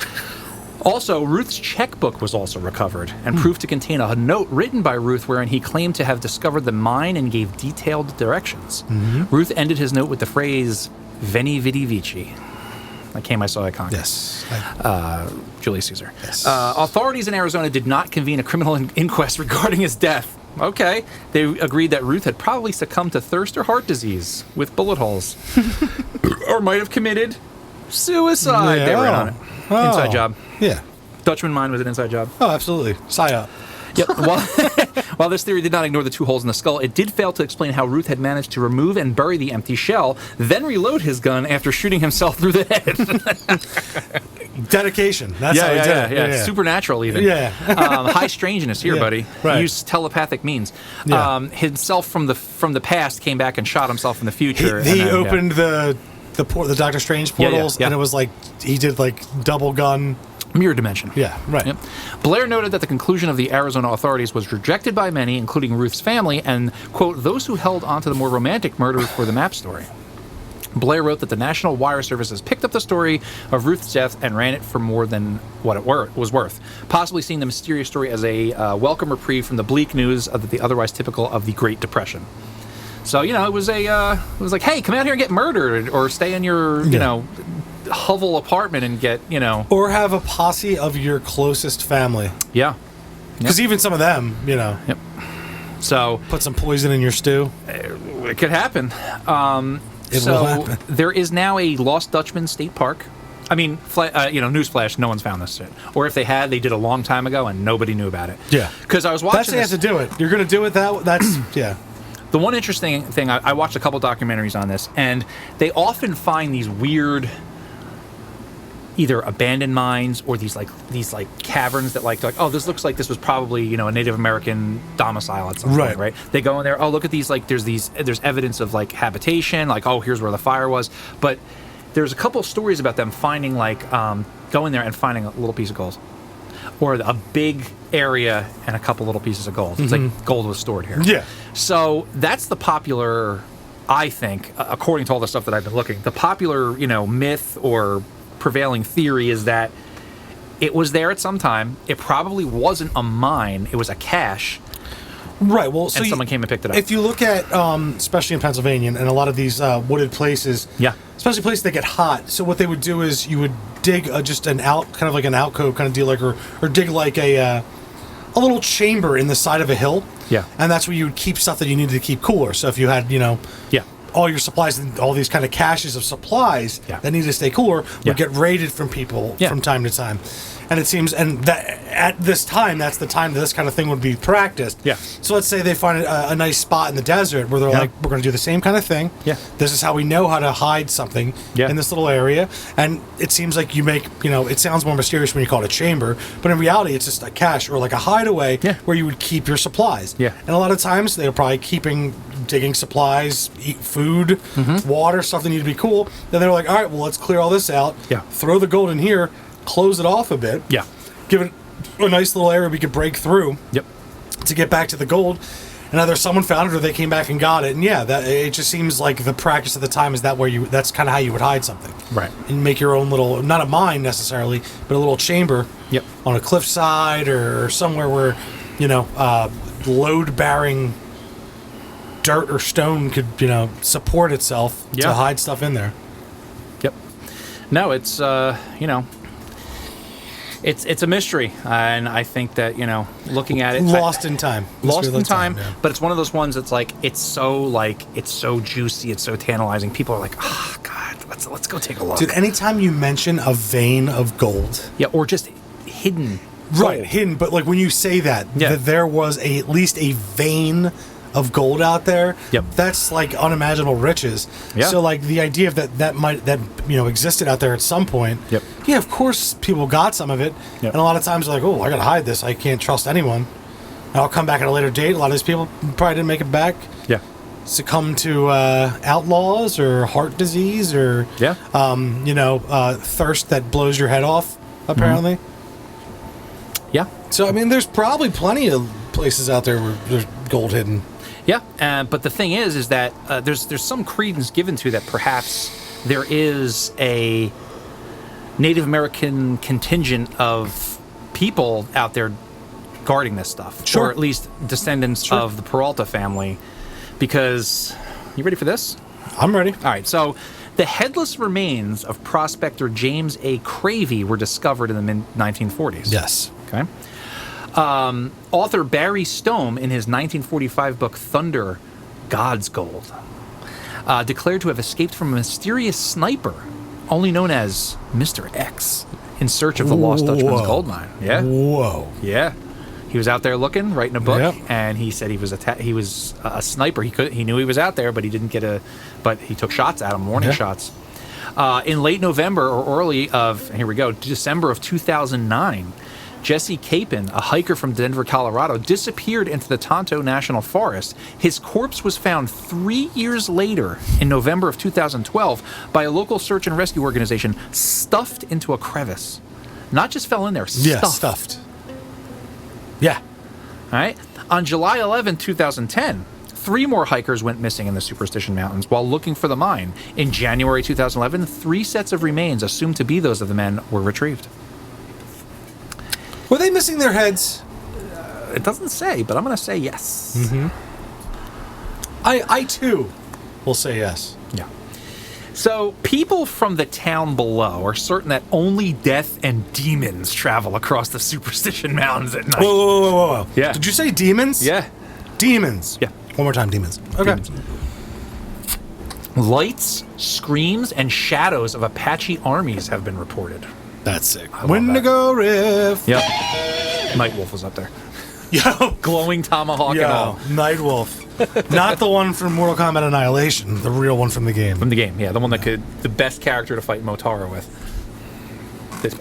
also, Ruth's checkbook was also recovered and proved to contain a note written by Ruth wherein he claimed to have discovered the mine and gave detailed directions. Ruth ended his note with the phrase "Veni Vidi Vici." Like came, I saw, I conquered. Yes. Julius Caesar. Yes. Authorities in Arizona did not convene a criminal inquest regarding his death. Okay. They agreed that Ruth had probably succumbed to thirst or heart disease with bullet holes. Or might have committed suicide. Yeah. They were in on it. Inside job. Yeah. Dutchman mine was an inside job. Oh, absolutely. Psyop. Yep. While this theory did not ignore the 2 holes in the skull, it did fail to explain how Ruth had managed to remove and bury the empty shell, then reload his gun after shooting himself through the head. Dedication. That's how he did it. Yeah. Supernatural, even. Yeah. High strangeness here, buddy. Right. He used telepathic means. Yeah. Himself from the past came back and shot himself in the future. He opened the Doctor Strange portals, yeah. and it was like he did like double gun. Mirror dimension. Yeah, right. Yep. Blair noted that the conclusion of the Arizona authorities was rejected by many, including Ruth's family, and, quote, those who held onto the more romantic murder for the map story. Blair wrote that the National Wire Services picked up the story of Ruth's death and ran it for more than what it was worth, possibly seeing the mysterious story as a welcome reprieve from the bleak news of the otherwise typical of the Great Depression. So, it was like, hey, come out here and get murdered, or stay in your, hovel apartment and get, Or have a posse of your closest family. Yeah. Because even some of them, Yep. So put some poison in your stew. It could happen. It will happen. There is now a Lost Dutchman State Park. I mean, newsflash, no one's found this shit. Or if they had, they did a long time ago and nobody knew about it. Yeah. Because I was watching That's how you have to do it. You're going to do it that's, yeah. The one interesting thing, I watched a couple documentaries on this, and they often find these weird, either abandoned mines or these caverns that this looks like this was probably a Native American domicile at some point, right? They go in there, look at these, there's evidence of habitation, here's where the fire was, but there's a couple stories about them finding going there and finding a little piece of gold, or a big area and a couple little pieces of gold. It's like gold was stored here. Yeah. So that's the popular, I think, according to all the stuff that I've been looking, the popular myth or prevailing theory is that it was there at some time. It probably wasn't a mine. It was a cache. Right. Well, so and someone came and picked it up. If you look at, especially in Pennsylvania and a lot of these wooded places, especially places that get hot. So what they would do is you would dig just kind of like an alcove kind of deal, or dig like a little chamber in the side of a hill. Yeah. And that's where you would keep stuff that you needed to keep cooler. So if you had, all your supplies and all these kind of caches of supplies that needed to stay cooler would get raided from people from time to time. And it seems, and that at this time, that's the time that this kind of thing would be practiced. Yeah. So let's say they find a nice spot in the desert where they're like, we're going to do the same kind of thing. Yeah. This is how we know how to hide something in this little area. And it seems like you make, it sounds more mysterious when you call it a chamber, but in reality, it's just a cache or like a hideaway where you would keep your supplies. Yeah. And a lot of times they're probably digging supplies, eat food, water, stuff that need to be cool. Then they're like, all right, well, let's clear all this out. Yeah. Throw the gold in here. Close it off a bit. Yeah. Give it a nice little area we could break through. Yep. To get back to the gold. And either someone found it or they came back and got it. And that it just seems like the practice at the time is that's kind of how you would hide something. Right. And make your own little, not a mine necessarily, but a little chamber. Yep. On a cliffside or somewhere where, load-bearing dirt or stone could, support itself to hide stuff in there. Yep. No, it's it's a mystery, and I think that looking at it, lost in time, but it's one of those ones that's it's so juicy, it's so tantalizing. People are like, oh God, let's go take a look. Dude, anytime you mention a vein of gold, or just hidden, hidden, but when you say that there was at least a vein of gold out there, that's unimaginable riches. So the idea of that existed out there at some point. Of course people got some of it, and a lot of times they're like, oh, I gotta hide this, I can't trust anyone, and I'll come back at a later date. A lot of these people probably didn't make it back, succumb to outlaws or heart disease or thirst that blows your head off, apparently. So I mean, there's probably plenty of places out there where there's gold hidden. But the thing is that there's some credence given to that. Perhaps there is a Native American contingent of people out there guarding this stuff, or at least descendants of the Peralta family. Because, you ready for this? I'm ready. All right, so The headless remains of prospector James A. Cravey were discovered in the mid-1940s. Yes. Okay. Author Barry Stone, in his 1945 book Thunder, God's Gold, declared to have escaped from a mysterious sniper, only known as Mr. X, in search of the lost Dutchman's gold mine. Yeah. Whoa. Yeah. He was out there looking, writing a book, Yep. and he said he was a sniper. He knew he was out there, but he didn't but he took shots at him, warning shots. In late November or December of 2009, Jesse Capon, a hiker from Denver, Colorado, disappeared into the Tonto National Forest. His corpse was found 3 years later, in November of 2012, by a local search and rescue organization, stuffed into a crevice. Not just fell in there, stuffed. Yeah, stuffed. Yeah. All right. On July 11, 2010, 3 more hikers went missing in the Superstition Mountains while looking for the mine. In January 2011, 3 sets of remains, assumed to be those of the men, were retrieved. Were they missing their heads? It doesn't say, but I'm going to say yes. Mm-hmm. I too will say yes. Yeah. So, people from the town below are certain that only death and demons travel across the Superstition Mountains at night. Whoa. Yeah. Did you say demons? Yeah. Demons. Yeah. One more time, demons. Okay. Demons. Lights, screams, and shadows of Apache armies have been reported. That's sick. love Wendigo Riff. Yep. Nightwolf was up there. Yo. Glowing tomahawk and all. Nightwolf. Not the one from Mortal Kombat Annihilation, the real one from the game. From the game, yeah. The one that the best character to fight Motaro with.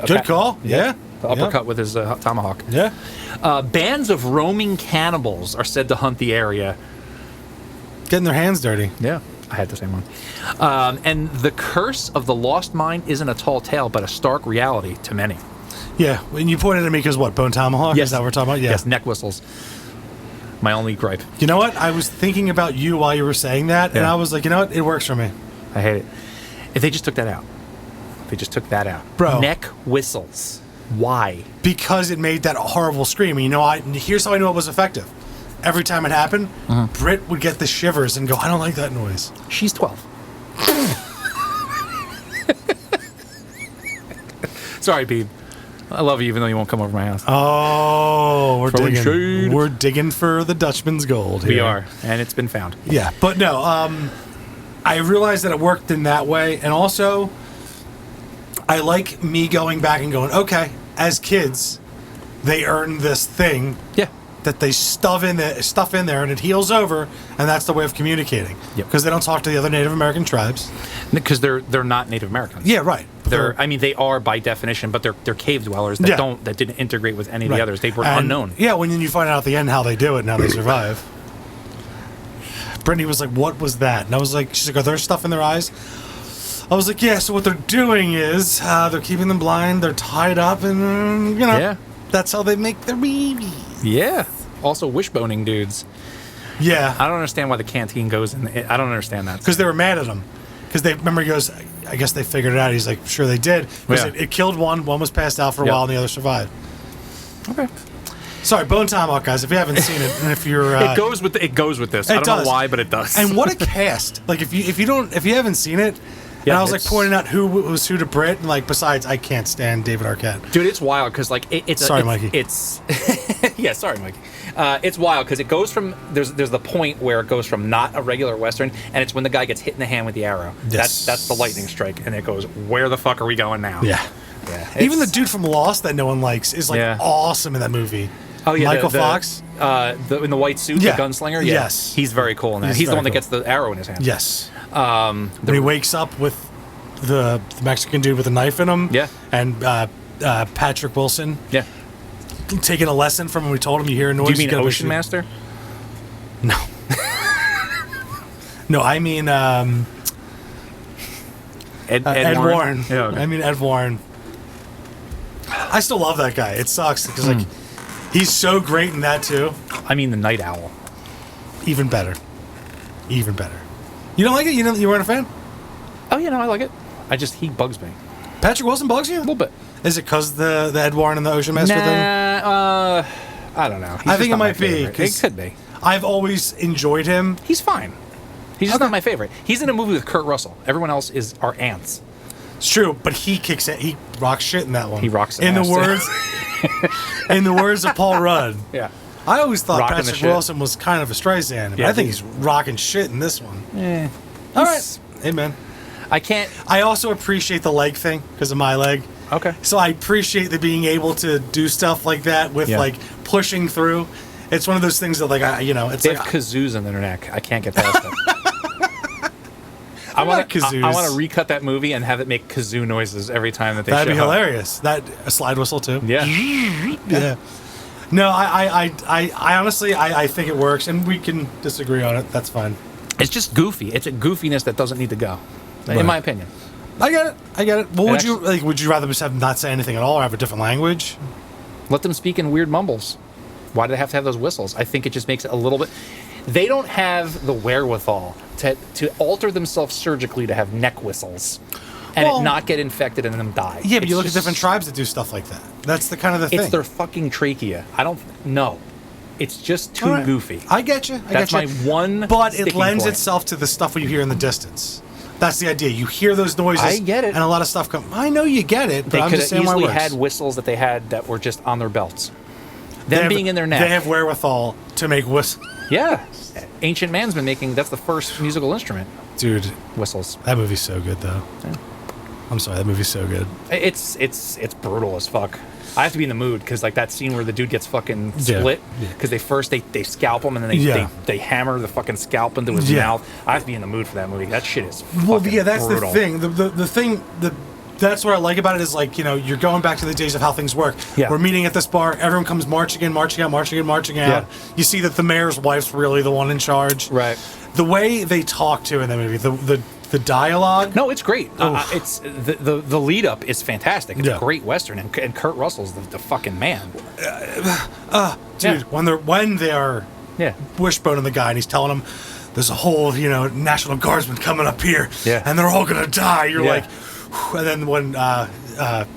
Good call. Yeah. The uppercut with his tomahawk. Yeah. Bands of roaming cannibals are said to hunt the area. Getting their hands dirty. Yeah. I had the same one. And the curse of the lost mine isn't a tall tale, but a stark reality to many. Yeah. When you pointed at me because what? Bone Tomahawk? Yes. Is that what we're talking about? Yeah. Yes, neck whistles. My only gripe. You know what? I was thinking about you while you were saying that, and I was like, you know what? It works for me. I hate it. If they just took that out. Bro. Neck whistles. Why? Because it made that horrible scream. And you know, here's how I knew it was effective. Every time it happened, Britt would get the shivers and go, I don't like that noise. She's 12. Sorry, Pete. I love you even though you won't come over my house. Oh, we're Throwing digging. shade. We're digging for the Dutchman's gold here. We are, and it's been found. Yeah, but no, I realized that it worked in that way, and also I like me going back and going, okay, as kids, they earned this thing. Yeah. That they stuff in there and it heals over, and that's the way of communicating. Yep. Because they don't talk to the other Native American tribes. Because they're not Native Americans. Yeah, right. They are by definition, but they're cave dwellers that didn't integrate with any of the others. They were unknown. Yeah, when you find out at the end how they do it and how they survive. Brittany was like, "What was that?" And I was like, "She's like, are there stuff in their eyes?" I was like, "Yeah." So what they're doing is they're keeping them blind. They're tied up, and that's how they make their babies. Yeah. Also, wishboning dudes. Yeah. I don't understand why the canteen goes in. I don't understand that. Because they were mad at him. Because he goes, I guess they figured it out. He's like, sure they did. Because it killed one was passed out for a while, and the other survived. Okay. Sorry, Bone Tomahawk, guys. If you haven't seen it, and if you're, it goes with this. I don't know why, but it does. And what a cast! Like if you haven't seen it. Yeah, and I was like pointing out who was who to Britt, and like besides, I can't stand David Arquette. Dude, it's wild because like Mikey. It's yeah, sorry, Mikey. It's wild because it goes from there's the point where it goes from not a regular Western, and it's when the guy gets hit in the hand with the arrow. Yes. That's the lightning strike, and it goes, where the fuck are we going now? Yeah. Even the dude from Lost that no one likes is like awesome in that movie. Oh yeah, Michael Fox, in the white suit, the gunslinger. Yeah. Yes, he's very cool in that. He's the one that gets the arrow in his hand. Yes. When he wakes up with the Mexican dude with a knife in him. Yeah. And Patrick Wilson. Yeah. Taking a lesson from when we told him you hear a noise. Do you mean Ocean Master? No. No, I mean Ed Warren. Yeah, okay. I mean Ed Warren. I still love that guy. It sucks because like he's so great in that too. I mean the Night Owl. Even better. Even better. You don't like it? You weren't a fan? Oh yeah, no, I like it. He bugs me. Patrick Wilson bugs you? A little bit. Is it because the Ed Warren and the Ocean Master thing? I don't know. I think it might be. It could be. I've always enjoyed him. He's fine. He's just not my favorite. He's in a movie with Kurt Russell. Everyone else are ants. It's true, but he kicks it. He rocks shit in that one. He rocks in the words. In the words of Paul Rudd. Yeah. I always thought Rocking Patrick Wilson was kind of a Streisand, but Yeah, I think he's rocking shit in this one. All right. Amen. I also appreciate the leg thing because of my leg. Okay. So I appreciate the being able to do stuff like that with like pushing through. It's one of those things that it's they like have kazoos in their neck. I can't get past it. I want to recut that movie and have it make kazoo noises every time that they That'd be show up. hilarious. A slide whistle too. Yeah. Yeah. No, I honestly I think it works, and we can disagree on it. That's fine. It's just goofy. It's a goofiness that doesn't need to go, in my opinion. I get it. Well, would you rather just have not say anything at all, or have a different language? Let them speak in weird mumbles. Why do they have to have those whistles? I think it just makes it a little bit. They don't have the wherewithal to alter themselves surgically to have neck whistles and it not get infected and then die. Yeah, but you look at different tribes that do stuff like that. That's the kind of the thing. It's their fucking trachea. I don't know. It's just too goofy. I get you. That's my one. But it lends itself to the stuff you hear in the distance. That's the idea. You hear those noises. I get it. And a lot of stuff come. I know you get it, but I'm just saying why it works. They could have easily had whistles that they had that were just on their belts. Them being in their neck. They have wherewithal to make whistles. Yeah. Ancient man's been making. That's the first musical instrument. Dude, whistles. That movie's so good, though. Yeah. I'm sorry, that movie's so good. It's brutal as fuck. I have to be in the mood because like that scene where the dude gets fucking split because they scalp him and then they hammer the fucking scalp into his mouth. I have to be in the mood for that movie. That shit is that's brutal. the thing. The thing that's what I like about it is like you're going back to the days of how things work. Yeah. We're meeting at this bar. Everyone comes marching out. Yeah. You see that the mayor's wife's really the one in charge. Right. The way they talk to in the movie, the dialogue. No, it's great. It's the lead up is fantastic. It's a great western, and Kurt Russell's the fucking man. Dude, when they are wishboning the guy, and he's telling him there's a whole National Guardsman coming up here, and they're all gonna die. You're like, whew. And then when the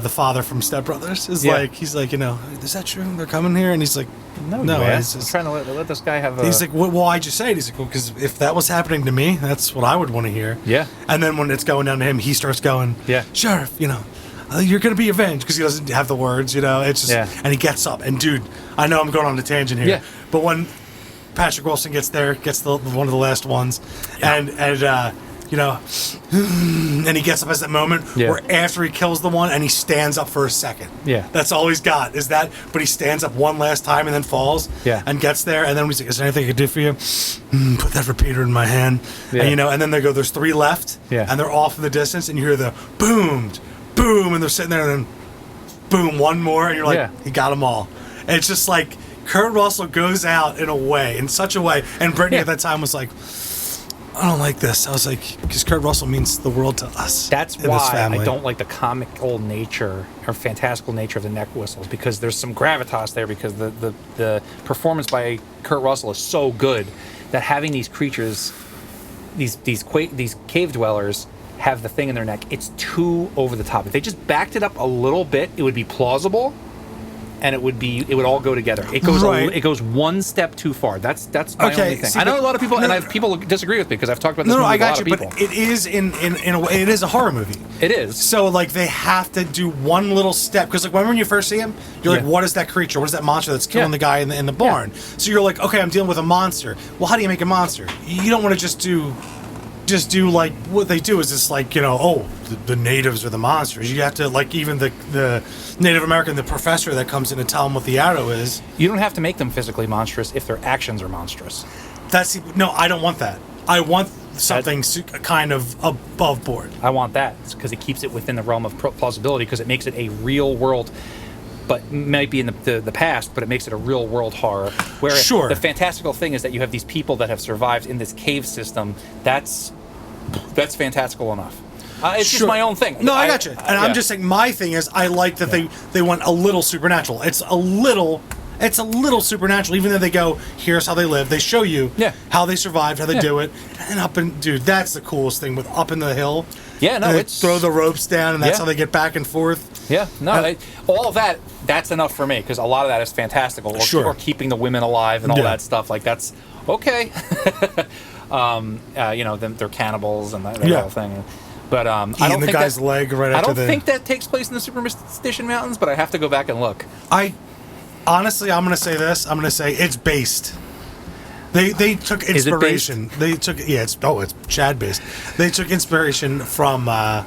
father from Step Brothers is like, he's like, is that true? They're coming here, and he's like, no, I'm trying to let this guy have a... He's like, well, why'd you say it? He's like, well, because if that was happening to me, that's what I would want to hear. Yeah. And then when it's going down to him, he starts going, Sheriff, you're going to be avenged, because he doesn't have the words, it's just, and he gets up. And dude, I know I'm going on a tangent here, but when Patrick Wilson gets there, gets one of the last ones, and he gets up as that moment where after he kills the one and he stands up for a second. Yeah. That's all he's got is that, but he stands up one last time and then falls and gets there. And then he's like, is there anything I can do for you? Put that repeater in my hand. Yeah. And, and then there's 3 left and they're off in the distance and you hear the boom, boom, and they're sitting there and then boom, one more. And you're like, he got them all. And it's just like Kurt Russell goes out in such a way. And Brittany at that time was like, I don't like this. I was like, because Kurt Russell means the world to us. That's why I don't like the comical nature or fantastical nature of the neck whistles, because there's some gravitas there, because the performance by Kurt Russell is so good that having these creatures, these cave dwellers, have the thing in their neck, it's too over the top. If they just backed it up a little bit, it would be plausible. And it would all go together. It goes one step too far. That's my only thing. I know a lot of people, and I have people disagree with me because I've talked about this movie with a lot of people. But it is in a way, it is a horror movie. It is. So like they have to do one little step, because like when you first see him, you're like, what is that creature? What is that monster that's killing the guy in the barn? So you're like, okay, I'm dealing with a monster. Well, how do you make a monster? You don't want to just do like what they do is just like the natives are the monsters. You have to like even the Native American, the professor that comes in to tell them what the arrow is. You don't have to make them physically monstrous if their actions are monstrous. I don't want that. I want something kind of above board. I want that because it keeps it within the realm of plausibility, because it makes it a real world, but might be in the past, but it makes it a real world horror. Where the fantastical thing is that you have these people that have survived in this cave system. That's fantastical enough. It's just my own thing. No, I got you. And I'm just saying, my thing is, I like that they went a little supernatural. It's a little supernatural, even though they go, here's how they live. They show you how they survived, how they do it. And dude, that's the coolest thing with up in the hill. Yeah, no, it's... throw the ropes down, and that's how they get back and forth. Yeah, no, all of that's enough for me, because a lot of that is fantastical. Or keeping the women alive and all that stuff. Like, that's okay. They're cannibals and that whole thing. But I don't think the guy's that, leg right after I don't think that takes place in the Superstition Mountains, but I have to go back and look. Honestly, I'm going to say this. I'm going to say it's based. They took inspiration. It's Chad based. They took inspiration from that.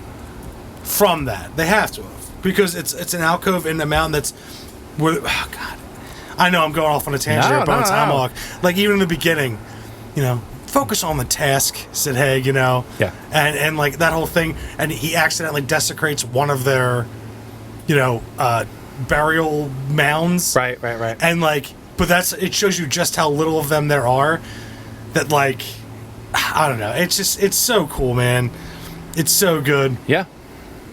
They have to have, because it's an alcove in the mountain that's where. Oh God, I know I'm going off on a tangent here, but Tomahawk. Like even in the beginning, focus on the task, said Haig, Yeah. And like that whole thing, and he accidentally desecrates one of their, burial mounds. Right. And but it shows you just how little of them there are. That I don't know. It's so cool, man. It's so good. Yeah.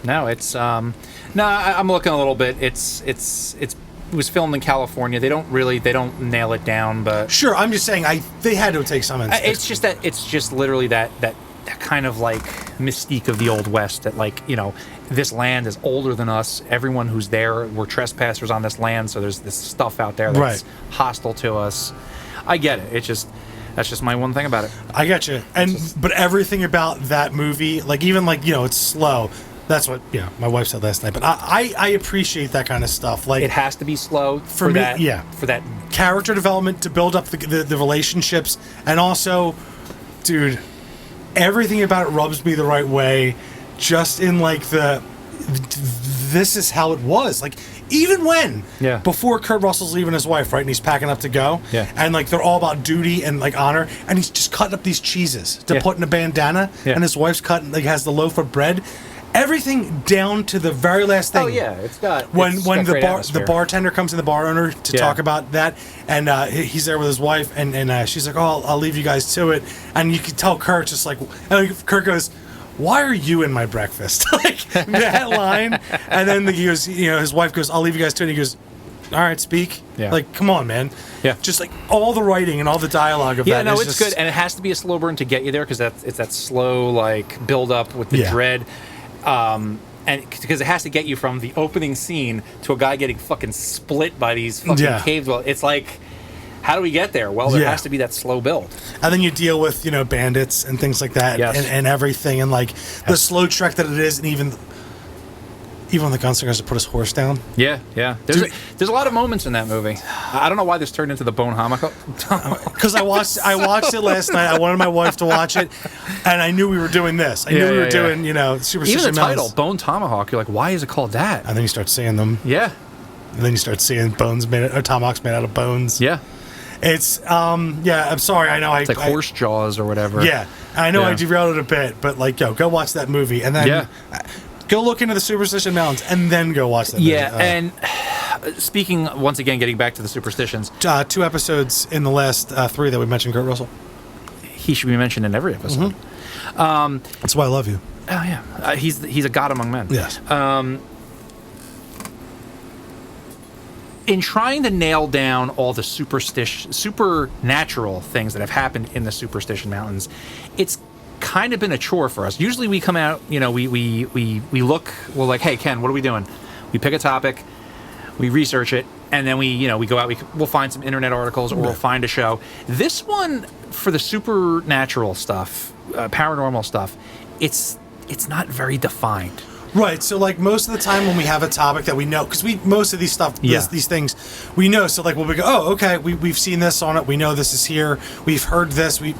No, it's I'm looking a little bit. It was filmed in California. They don't nail it down, but sure. I'm just saying they had to take some. It's just literally that kind of like mystique of the Old West. That this land is older than us. Everyone who's there, we're trespassers on this land. So there's this stuff out there that's hostile to us. I get it. That's just my one thing about it. I get you. But everything about that movie, it's slow. That's what my wife said last night. But I appreciate that kind of stuff. It has to be slow for me, that. Yeah, for that character development to build up the relationships, and also, dude, everything about it rubs me the right way. Just in this is how it was. Even when before Kurt Russell's leaving his wife, right, and he's packing up to go, and they're all about duty and honor, and he's just cutting up these cheeses to put in a bandana, and his wife's cutting has the loaf of bread. Everything down to the very last thing. Oh yeah, it's got when the bartender comes in, the bar owner to talk about that, and he's there with his wife, and she's like, "Oh, I'll leave you guys to it," and you can tell Kurt's just and Kurt goes, "Why are you in my breakfast?" That line, and then he goes, his wife goes, "I'll leave you guys to it," and he goes, "All right, speak." Yeah. Come on, man. Yeah. Just all the writing and all the dialogue of that. Yeah, no, it's good, and it has to be a slow burn to get you there, because it's that slow build up with the dread. And because it has to get you from the opening scene to a guy getting fucking split by these fucking caves. Well, it's how do we get there? Well, there has to be that slow build. And then you deal with, bandits and things like that, and everything, and the slow trek that it is, and even when the gunslinger has to put his horse down. Yeah. There's a lot of moments in that movie. I don't know why this turned into the Bone Homicide. Because I watched it last night. I wanted my wife to watch it, and I knew we were doing this. I knew we were doing, Superstition Even the Mountains. title, Bone Tomahawk, you're like, why is it called that? And then you start seeing them. Yeah. And then you start seeing tomahawks made out of bones. Yeah. It's, I'm sorry. I know it's horse jaws or whatever. Yeah. I know I derailed it a bit, but go watch that movie. And then go look into the Superstition Mountains and then go watch that movie. Yeah, and speaking, once again, getting back to the superstitions. 2 episodes in the last 3 that we mentioned Kurt Russell. He should be mentioned in every episode. Mm-hmm. That's why I love you. Oh, yeah. He's a god among men. Yes. In trying to nail down all the supernatural things that have happened in the Superstition Mountains, it's kind of been a chore for us. Usually we come out, we look, we're like, hey, Ken, what are we doing? We pick a topic, we research it, and then we go out, we'll find some internet articles, or we'll find a show. This one, for the supernatural stuff, paranormal stuff, it's not very defined. Right, so most of the time when we have a topic that we know, because most of these things we know, so when we go, oh, okay, we've seen this on it, we know this is here, we've heard this, we've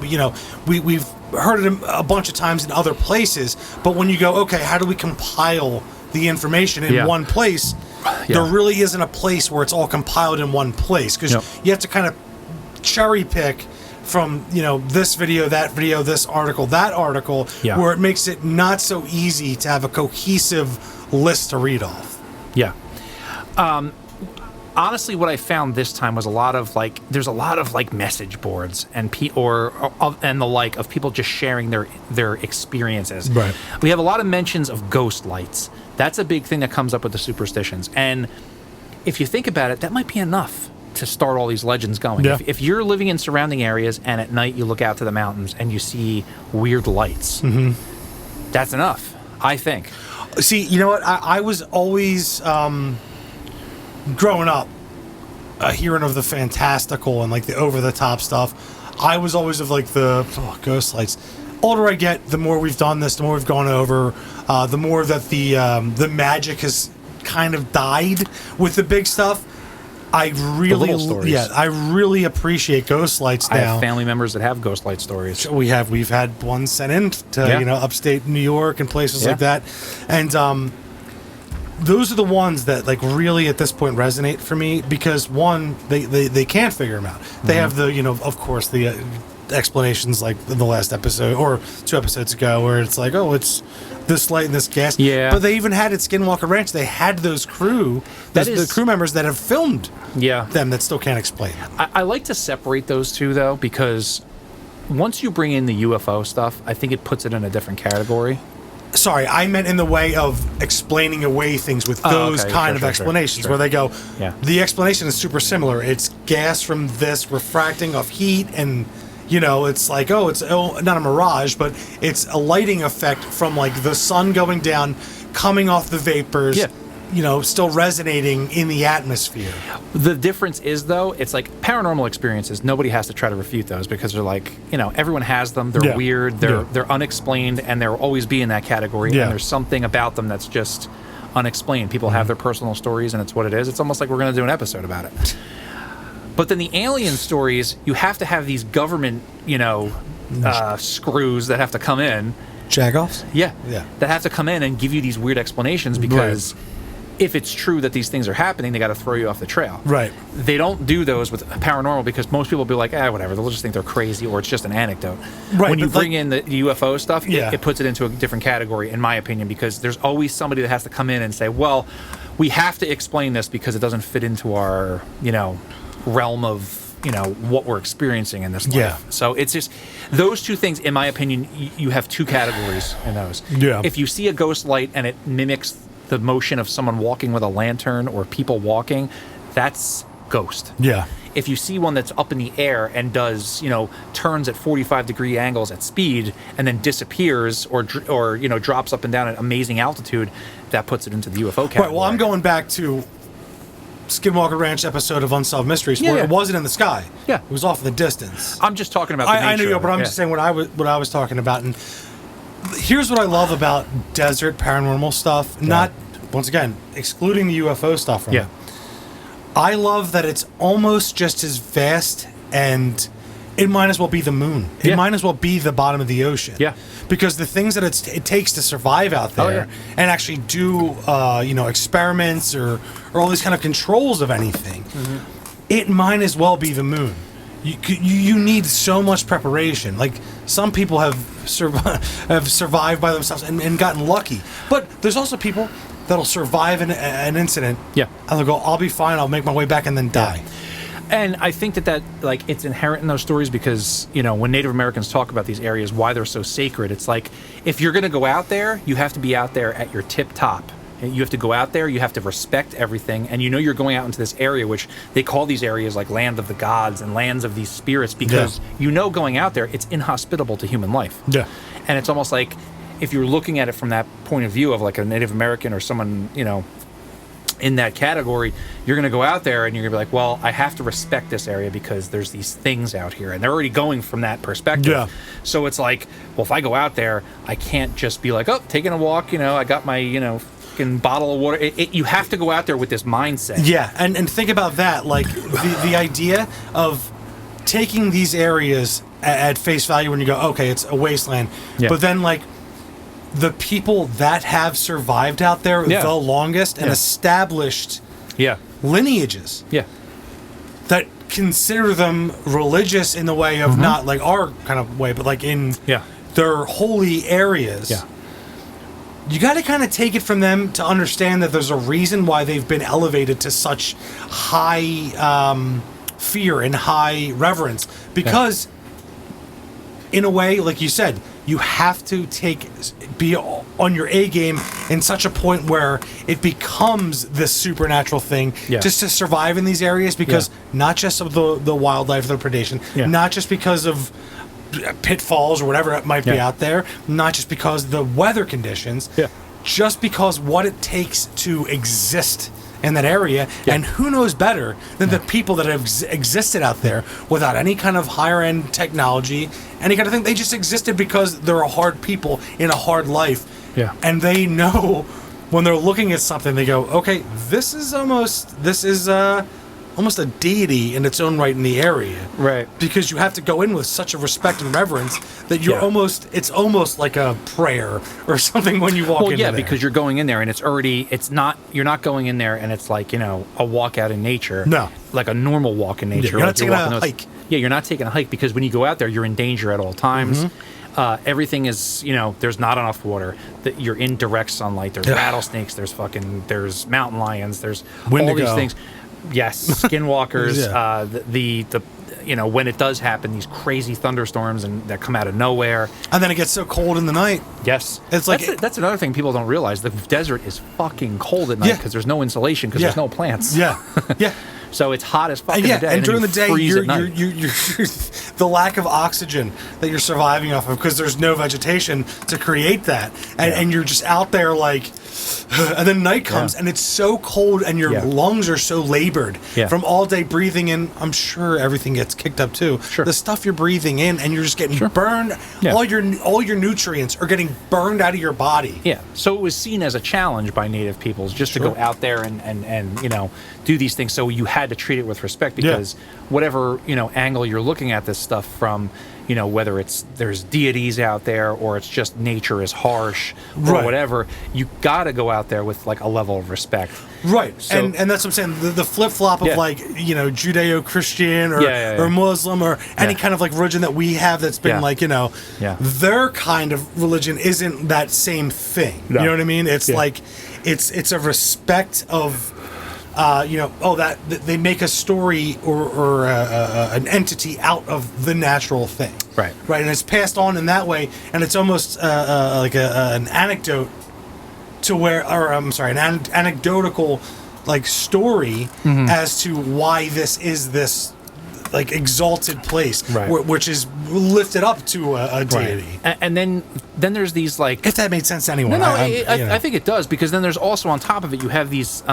heard it a bunch of times in other places, but when you go, okay, how do we compile the information in one place? There really isn't a place where it's all compiled in one place, because you have to kind of cherry pick from this video, that video, this article, that article, where it makes it not so easy to have a cohesive list to read off. Yeah. Honestly, what I found this time was there's a lot of message boards and and the like of people just sharing their experiences. Right. We have a lot of mentions of ghost lights. That's a big thing that comes up with the superstitions. And if you think about it, that might be enough to start all these legends going. Yeah. If you're living in surrounding areas and at night you look out to the mountains and you see weird lights, that's enough, I think. See, you know what? I was always, growing up, hearing of the fantastical and the over-the-top stuff. I was always of like the ghost lights. Older I get, the more we've done this, the more we've gone over, the more that the magic has kind of died with the big stuff. I really appreciate ghost lights now. I have family members that have ghost light stories. We've had one sent in to upstate New York and places like that, and those are the ones that like really at this point resonate for me because one, they can't figure them out. They have the of course the explanations like in the last episode or 2 episodes ago where it's like, oh, it's this light and this gas. Yeah. But they even had at Skinwalker Ranch, they had those the crew members that have filmed them that still can't explain. I like to separate those two though, because once you bring in the UFO stuff, I think it puts it in a different category. Sorry, I meant in the way of explaining away things with those kind of explanations where they go, the explanation is super similar. It's gas from this refracting off heat and it's like, it's not a mirage, but it's a lighting effect from like the sun going down, coming off the vapors, still resonating in the atmosphere. The difference is, though, it's like paranormal experiences. Nobody has to try to refute those because they're like, everyone has them. They're weird. They're unexplained, and they'll always be in that category. And there's something about them that's just unexplained. People have their personal stories, and it's what it is. It's almost like we're going to do an episode about it. But then the alien stories, you have to have these government, screws that have to come in. Jagoffs? Yeah. That have to come in and give you these weird explanations because if it's true that these things are happening, they got to throw you off the trail. Right. They don't do those with paranormal because most people will be like, whatever. They'll just think they're crazy or it's just an anecdote. Right. When you bring in the UFO stuff, it puts it into a different category, in my opinion, because there's always somebody that has to come in and say, well, we have to explain this because it doesn't fit into our, realm of what we're experiencing in this life. So it's just those two things, in my opinion. You have two categories in those. If you see a ghost light and it mimics the motion of someone walking with a lantern or people walking, that's ghost. If you see one that's up in the air and does turns at 45-degree angles at speed and then disappears or drops up and down at amazing altitude, that puts it into the UFO category. Right. Well, I'm going back to Skinwalker Ranch episode of Unsolved Mysteries where it wasn't in the sky. It was off in the distance. I'm just talking about the nature I know, but I'm of it. just saying what I was talking about. And here's what I love about desert paranormal stuff. Not, once again, excluding the UFO stuff from it. I love that it's almost just as vast, and it might as well be the moon. It might as well be the bottom of the ocean. Because the things that it takes to survive out there and actually do, experiments or all these kind of controls of anything, it might as well be the moon. You need so much preparation. Like, some people have survived by themselves and gotten lucky. But there's also people that'll survive an incident. And they'll go, I'll be fine, I'll make my way back, and then die. And I think that like it's inherent in those stories because when Native Americans talk about these areas, why they're so sacred, it's like if you're going to go out there, you have to be out there at your tip top. You have to go out there, you have to respect everything, and you're going out into this area, which they call these areas like land of the gods and lands of these spirits because going out there, it's inhospitable to human life. And it's almost like if you're looking at it from that point of view of like a Native American or someone in that category, you're going to go out there and you're going to be like, well, I have to respect this area because there's these things out here, and they're already going from that perspective. So it's like, well, if I go out there, I can't just be like, taking a walk, I got my fucking bottle of water. You have to go out there with this mindset. And think about that, like the idea of taking these areas at face value when you go, okay, it's a wasteland, but then like the people that have survived out there the longest and established lineages that consider them religious in the way of not like our kind of way, but like in their holy areas. You got to kind of take it from them to understand that there's a reason why they've been elevated to such high fear and high reverence. Because, in a way, like you said, you have to be on your A game in such a point where it becomes this supernatural thing just to survive in these areas, because not just of the wildlife, the predation, not just because of pitfalls or whatever it might be out there, not just because of the weather conditions, just because what it takes to exist in that area, and who knows better than the people that have existed out there without any kind of higher end technology, any kind of thing. They just existed because they're a hard people in a hard life, and they know when they're looking at something, they go, okay, this is almost a deity in its own right in the area, right? Because you have to go in with such a respect and reverence that you're it's almost like a prayer or something when you walk in there. Because you're going in there and you're not going in there and it's like, a walk out in nature. No. Like a normal walk in nature. You're not taking a hike. Yeah, you're not taking a hike because when you go out there, you're in danger at all times. Everything is, there's not enough water. That you're in direct sunlight. There's rattlesnakes. There's mountain lions. There's all these things. Yes, skinwalkers. When it does happen, these crazy thunderstorms that come out of nowhere, and then it gets so cold in the night. Yes, it's like that's another thing people don't realize. The desert is fucking cold at night because there's no insulation because there's no plants. Yeah. So it's hot as fuck in the day. And during the day, you're the lack of oxygen that you're surviving off of because there's no vegetation to create that, and you're just out there like. And then night comes and it's so cold and your lungs are so labored from all day breathing in. I'm sure everything gets kicked up too. Sure. The stuff you're breathing in and you're just getting burned. Yeah. All your nutrients are getting burned out of your body. Yeah. So it was seen as a challenge by native peoples just to go out there and do these things. So you had to treat it with respect because whatever, angle you're looking at this stuff from, whether there's deities out there or it's just nature is harsh or whatever, you got to go out there with like a level of respect. Right. So, and that's what I'm saying. The flip-flop of like, Judeo-Christian or Muslim or any kind of like religion that we have that's been like, their kind of religion isn't that same thing. No. You know what I mean? It's like, it's a respect of, that they make a story or an entity out of the natural thing. Right. Right. And it's passed on in that way. And it's almost like an anecdote to where, an anecdotal like story as to why this is this like exalted place, which is lifted up to a deity. Right. And then there's these like, if that made sense to anyone. I think it does, because then there's also on top of it you have these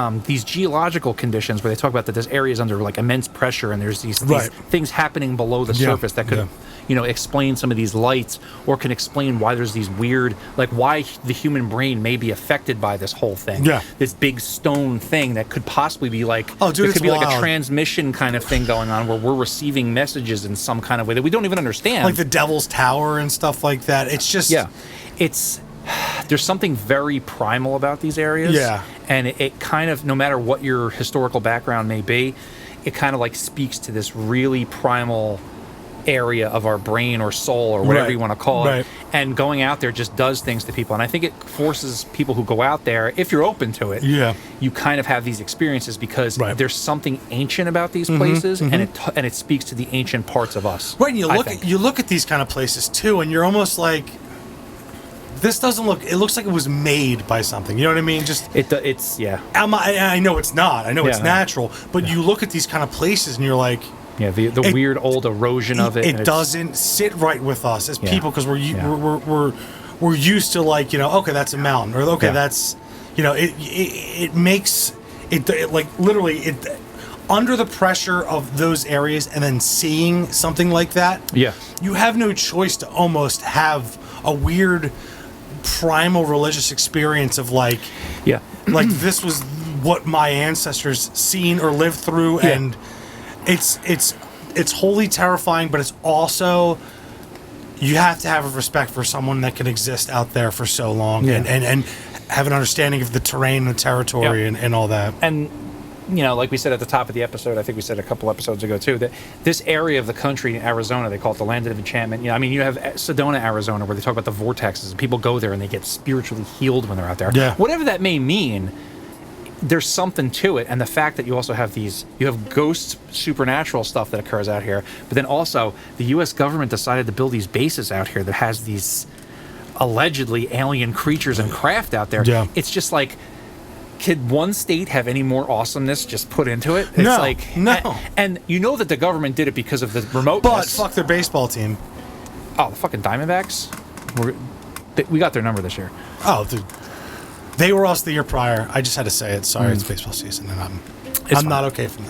geological conditions where they talk about that there's areas under like immense pressure and there's these things happening below the surface that could explain some of these lights or can explain why there's these weird, like why the human brain may be affected by this whole thing. Yeah. This big stone thing that could possibly be like, it could be like a transmission kind of thing going on where we're receiving messages in some kind of way that we don't even understand. Like the Devil's Tower and stuff like that. It's just... Yeah. There's something very primal about these areas. Yeah. And it kind of, no matter what your historical background may be, it kind of like speaks to this really primal area of our brain or soul or whatever you want to call it, and going out there just does things to people. And I think it forces people who go out there, if you're open to it, you kind of have these experiences because there's something ancient about these places, and it speaks to the ancient parts of us. Right, and you look at these kind of places too, and you're almost like, this doesn't look. It looks like it was made by something. You know what I mean? Just it's I know it's not. I know it's natural, but you look at these kind of places and you're like. Yeah, the weird old erosion of it. It doesn't sit right with us as people because we're used to like okay, that's a mountain, or okay, that's it makes it like literally under the pressure of those areas and then seeing something like that. Yeah, you have no choice to almost have a weird primal religious experience of like like this was what my ancestors seen or lived through and. It's wholly terrifying, but it's also you have to have a respect for someone that can exist out there for so long and have an understanding of the terrain and the territory and all that. And like we said at the top of the episode, I think we said a couple episodes ago too, that this area of the country in Arizona, they call it the land of enchantment. You have Sedona, Arizona, where they talk about the vortexes, and people go there and they get spiritually healed when they're out there. Yeah. Whatever that may mean, there's something to it, and the fact that you also have ghost supernatural stuff that occurs out here, but then also the U.S. government decided to build these bases out here that has these allegedly alien creatures and craft out there. Yeah. It's just like, could one state have any more awesomeness just put into it? It's no. And that the government did it because of the remoteness. But fuck their baseball team. Oh, the fucking Diamondbacks? We got their number this year. Oh, dude. They were us the year prior. I just had to say it. Sorry, it's baseball season, and I'm not okay from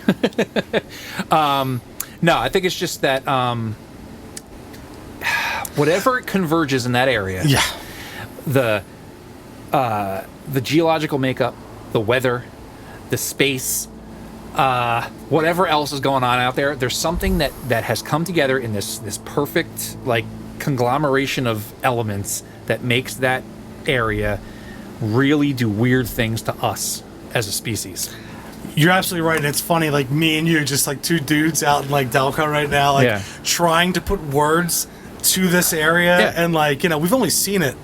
that. No, I think it's just that whatever converges in that area, the geological makeup, the weather, the space, whatever else is going on out there, there's something that has come together in this perfect like conglomeration of elements that makes that area really do weird things to us as a species. You're absolutely right. And it's funny, like me and you, just like two dudes out in like Delco right now, like trying to put words to this area. And like, we've only seen it,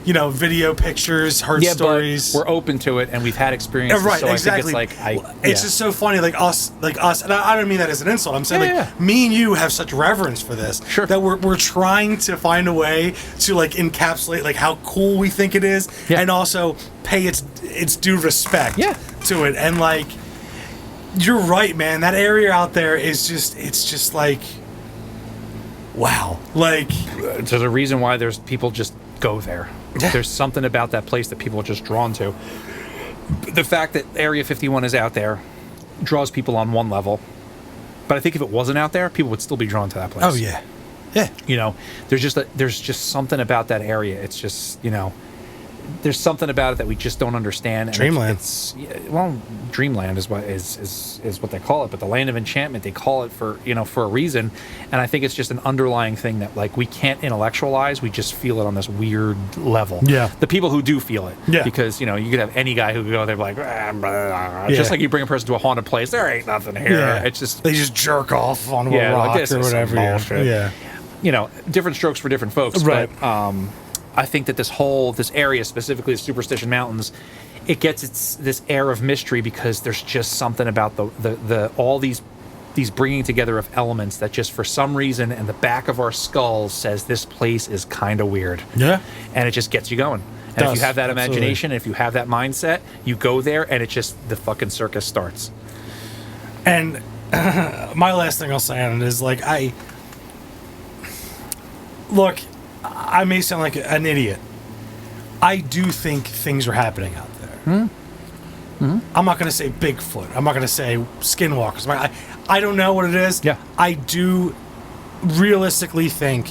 video, pictures, heard stories. But we're open to it and we've had experiences. Right, so exactly. I think it's just so funny, like us, and I don't mean that as an insult. I'm saying me and you have such reverence for this that we're trying to find a way to like encapsulate like how cool we think it is and also pay its due respect to it. And like, you're right, man. That area out there is just like, wow. Like, there's a reason why there's people just go there. There's something about that place that people are just drawn to. The fact that Area 51 is out there draws people on one level, but I think if it wasn't out there, people would still be drawn to that place. Oh yeah. There's just something about that area. It's just there's something about it that we just don't understand. And Dreamland. Dreamland is what is what they call it, but the land of enchantment, they call it for a reason. And I think it's just an underlying thing that like we can't intellectualize. We just feel it on this weird level. Yeah. The people who do feel it. Yeah. Because you could have any guy who could go there like just like you bring a person to a haunted place, there ain't nothing here. Yeah. It's just they just jerk off on a rock like, or whatever. Yeah. Different strokes for different folks. Right. But I think that this area, specifically the Superstition Mountains, it gets this air of mystery because there's just something about the all these bringing together of elements that just for some reason in the back of our skulls says this place is kind of weird. Yeah. And it just gets you going. And if you have that imagination, if you have that mindset, you go there and the fucking circus starts. And my last thing I'll say on it is like I may sound like an idiot. I do think things are happening out there. I'm not going to say Bigfoot. I'm not going to say skinwalkers. I don't know what it is. Yeah. I do realistically think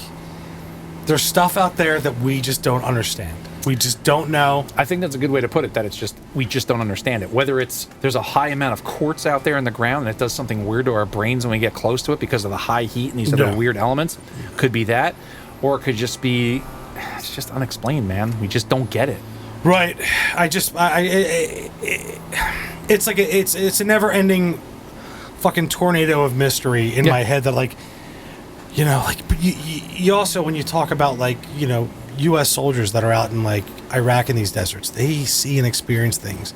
there's stuff out there that we just don't understand. We just don't know. I think that's a good way to put it, that it's just, we just don't understand it. Whether there's a high amount of quartz out there in the ground and it does something weird to our brains when we get close to it because of the high heat and these other weird elements. Could be that. Or it could just be, it's just unexplained, man. We just don't get it. Right. It's like it's a never-ending fucking tornado of mystery in my head that but you also, when you talk about U.S. soldiers that are out in Iraq in these deserts, they see and experience things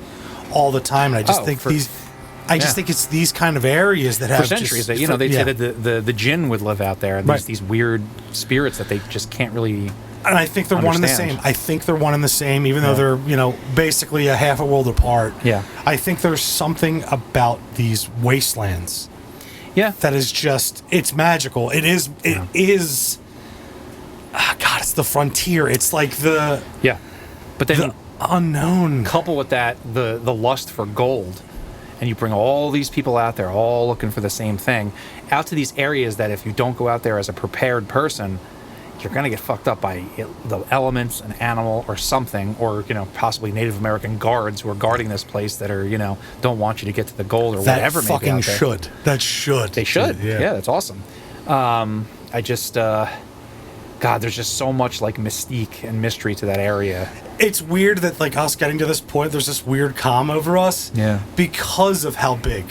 all the time, and I just think think it's these kind of areas that have for centuries they say that the jinn would live out there, and these weird spirits that they just can't really. And I think they're one and the same. I think they're one and the same, even though they're basically a half a world apart. Yeah. I think there's something about these wastelands. Yeah. That is just, it's magical. It is. It is. God, it's the frontier. It's like the. Yeah. But then the unknown. Couple with that the lust for gold. And you bring all these people out there, all looking for the same thing, out to these areas that if you don't go out there as a prepared person, you're going to get fucked up by the elements, an animal, or something, or possibly Native American guards who are guarding this place that are don't want you to get to the gold or whatever. That fucking should. That should. They should. Yeah, that's awesome. I just. God, there's just so much mystique and mystery to that area. It's weird that us getting to this point, there's this weird calm over us. Yeah. Because of how big.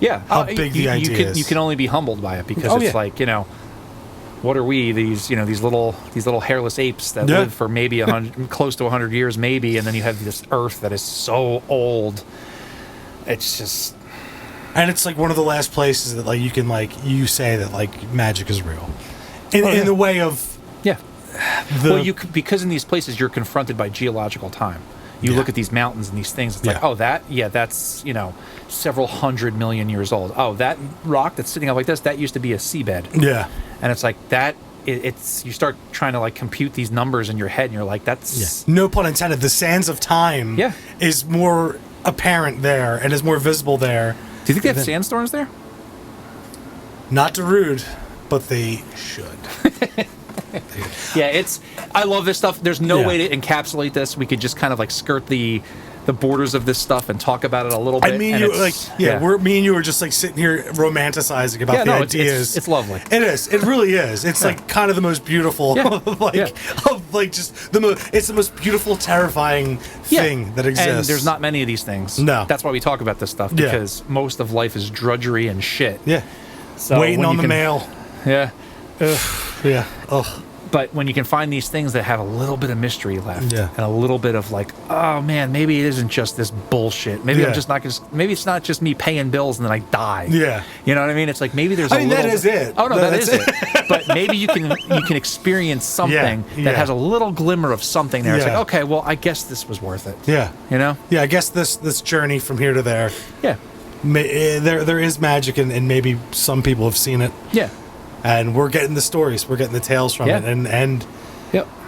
Yeah. How big the idea is. You can only be humbled by it because it's what are we? These these little hairless apes that live for maybe close to 100 years, maybe, and then you have this Earth that is so old. It's just. And it's one of the last places that you can you say that magic is real. In the way of because in these places you're confronted by geological time. You look at these mountains and these things. It's that's several 100 million years old. Oh, that rock that's sitting up like this, that used to be a seabed. Yeah, and it's that it's you start trying to like compute these numbers in your head, and you're like, that's no pun intended. The sands of time is more apparent there and is more visible there. Do you think they have sandstorms there? Not to rude, but they should. Yeah, I love this stuff. There's no way to encapsulate this. We could just kind of like skirt the borders of this stuff and talk about it a little bit. Me and you are just like sitting here romanticizing about the ideas. It's lovely. It is. It really is. It's like kind of the most beautiful, it's the most beautiful, terrifying thing that exists. And there's not many of these things. No. That's why we talk about this stuff, because most of life is drudgery and shit. Yeah. So waiting on the mail. Yeah. Ugh. Yeah. Ugh. But when you can find these things that have a little bit of mystery left, and a little bit of like, oh man, maybe it isn't just this bullshit. Maybe I'm just not going to. Maybe it's not just me paying bills and then I die. Yeah, you know what I mean? It's like maybe there's. I mean, that is it. Oh no, that is it. But maybe you can experience something that has a little glimmer of something there. It's like, okay, well, I guess this was worth it. Yeah, you know. Yeah, I guess this journey from here to there. Yeah, there is magic, and maybe some people have seen it. Yeah. And we're getting the stories, we're getting the tales from it, and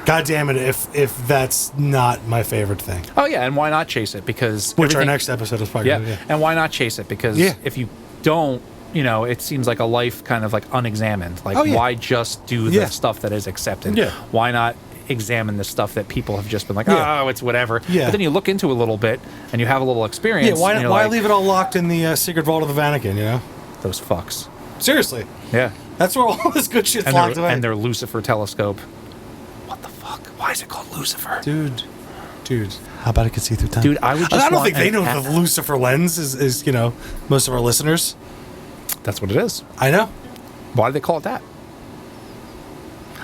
God damn it, if that's not my favorite thing. Oh yeah, and why not chase it? Because our next episode is probably and why not chase it? Because if you don't, it seems like a life kind of like unexamined. Like why just do the stuff that is accepted? Yeah. Why not examine the stuff that people have just been like, oh, it's whatever. Yeah. But then you look into it a little bit and you have a little experience. Yeah. Why leave it all locked in the secret vault of the Vatican? Those fucks. Seriously. Yeah. That's where all this good shit's locked away. And their Lucifer telescope. What the fuck? Why is it called Lucifer? Dude. How about it could see through time? Dude, I don't think they know the Lucifer lens is most of our listeners. That's what it is. I know. Why do they call it that?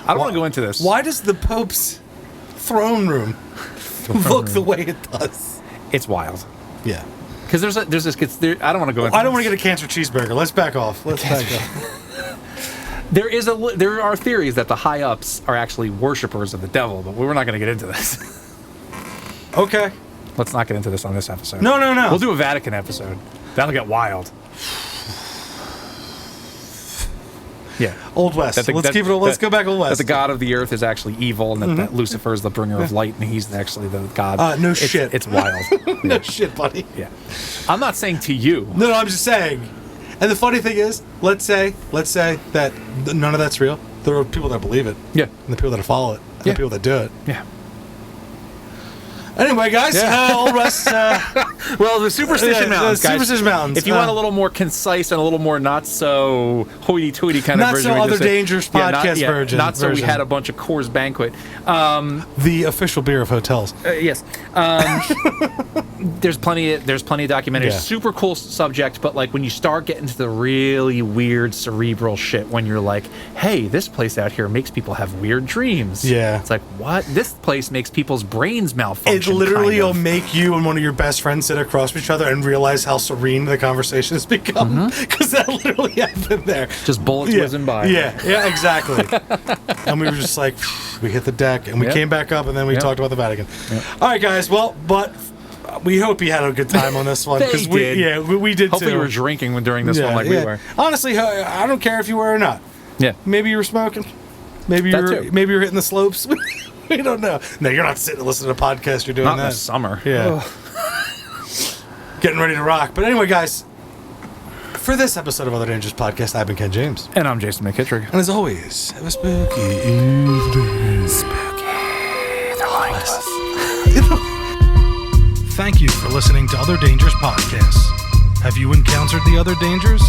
I don't want to go into this. Why does the Pope's throne room look the way it does? It's wild. Yeah. Because there's this. I don't want to go into. I don't want to get a cancer cheeseburger. Let's back off. There are theories that the high ups are actually worshipers of the devil, but we're not going to get into this. Okay. Let's not get into this on this episode. No. We'll do a Vatican episode. That'll get wild. Yeah. Old West. Let's go back Old West. That the god of the earth is actually evil, and that Lucifer is the bringer of light, and he's actually the god. Shit. It's wild. No shit, buddy. Yeah. I'm not saying to you. No, I'm just saying. And the funny thing is, let's say that none of that's real. There are people that believe it. Yeah. And the people that follow it. And the people that do it. Yeah. Anyway, guys, Old West. Well, the Superstition Mountains, guys. Superstition Mountains. If you want a little more concise and a little more not so hoity-toity kind of version. Not so Other Dangerous podcast version. Not so we had a bunch of Coors Banquet. The official beer of hotels. Yes. There's plenty of documentaries. Yeah. Super cool subject, but like when you start getting to the really weird cerebral shit, when you're like, hey, this place out here makes people have weird dreams. Yeah. It's like, what? This place makes people's brains malfunction. It literally will make you and one of your best friends sit across from each other and realize how serene the conversation has become. Because that literally happened there. Just bullets whizzing by. Yeah, exactly. And we were just like, we hit the deck and we came back up and then we talked about the Vatican. Yep. All right, guys. Well, but we hope you had a good time on this one. Because we did Hopefully too. you were drinking during this one like we were. Honestly, I don't care if you were or not. Yeah. Maybe you were smoking. Maybe you were hitting the slopes. We don't know. No, you're not sitting and listening to a podcast. You're doing not that. In the summer. Yeah. Getting ready to rock. But anyway, guys, for this episode of Other Dangerous Podcast, I've been Ken James. And I'm Jason McKittrick. And as always, have a spooky evening. Spooky. They're lying to us. Thank you for listening to Other Dangerous Podcasts. Have you encountered the other dangers?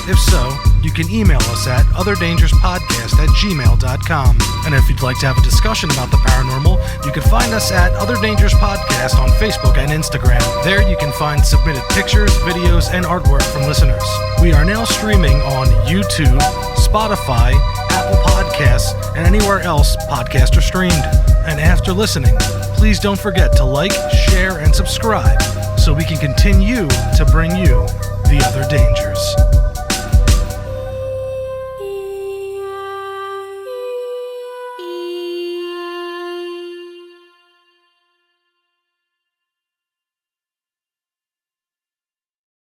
If so, you can email us at otherdangerouspodcast@gmail.com. And if you'd like to have a discussion about the paranormal, you can find us at Other Dangerous Podcast on Facebook and Instagram. There you can find submitted pictures, videos, and artwork from listeners. We are now streaming on YouTube, Spotify, Apple Podcasts, and anywhere else podcasts are streamed. And after listening, please don't forget to like, share, and subscribe so we can continue to bring you the other dangers.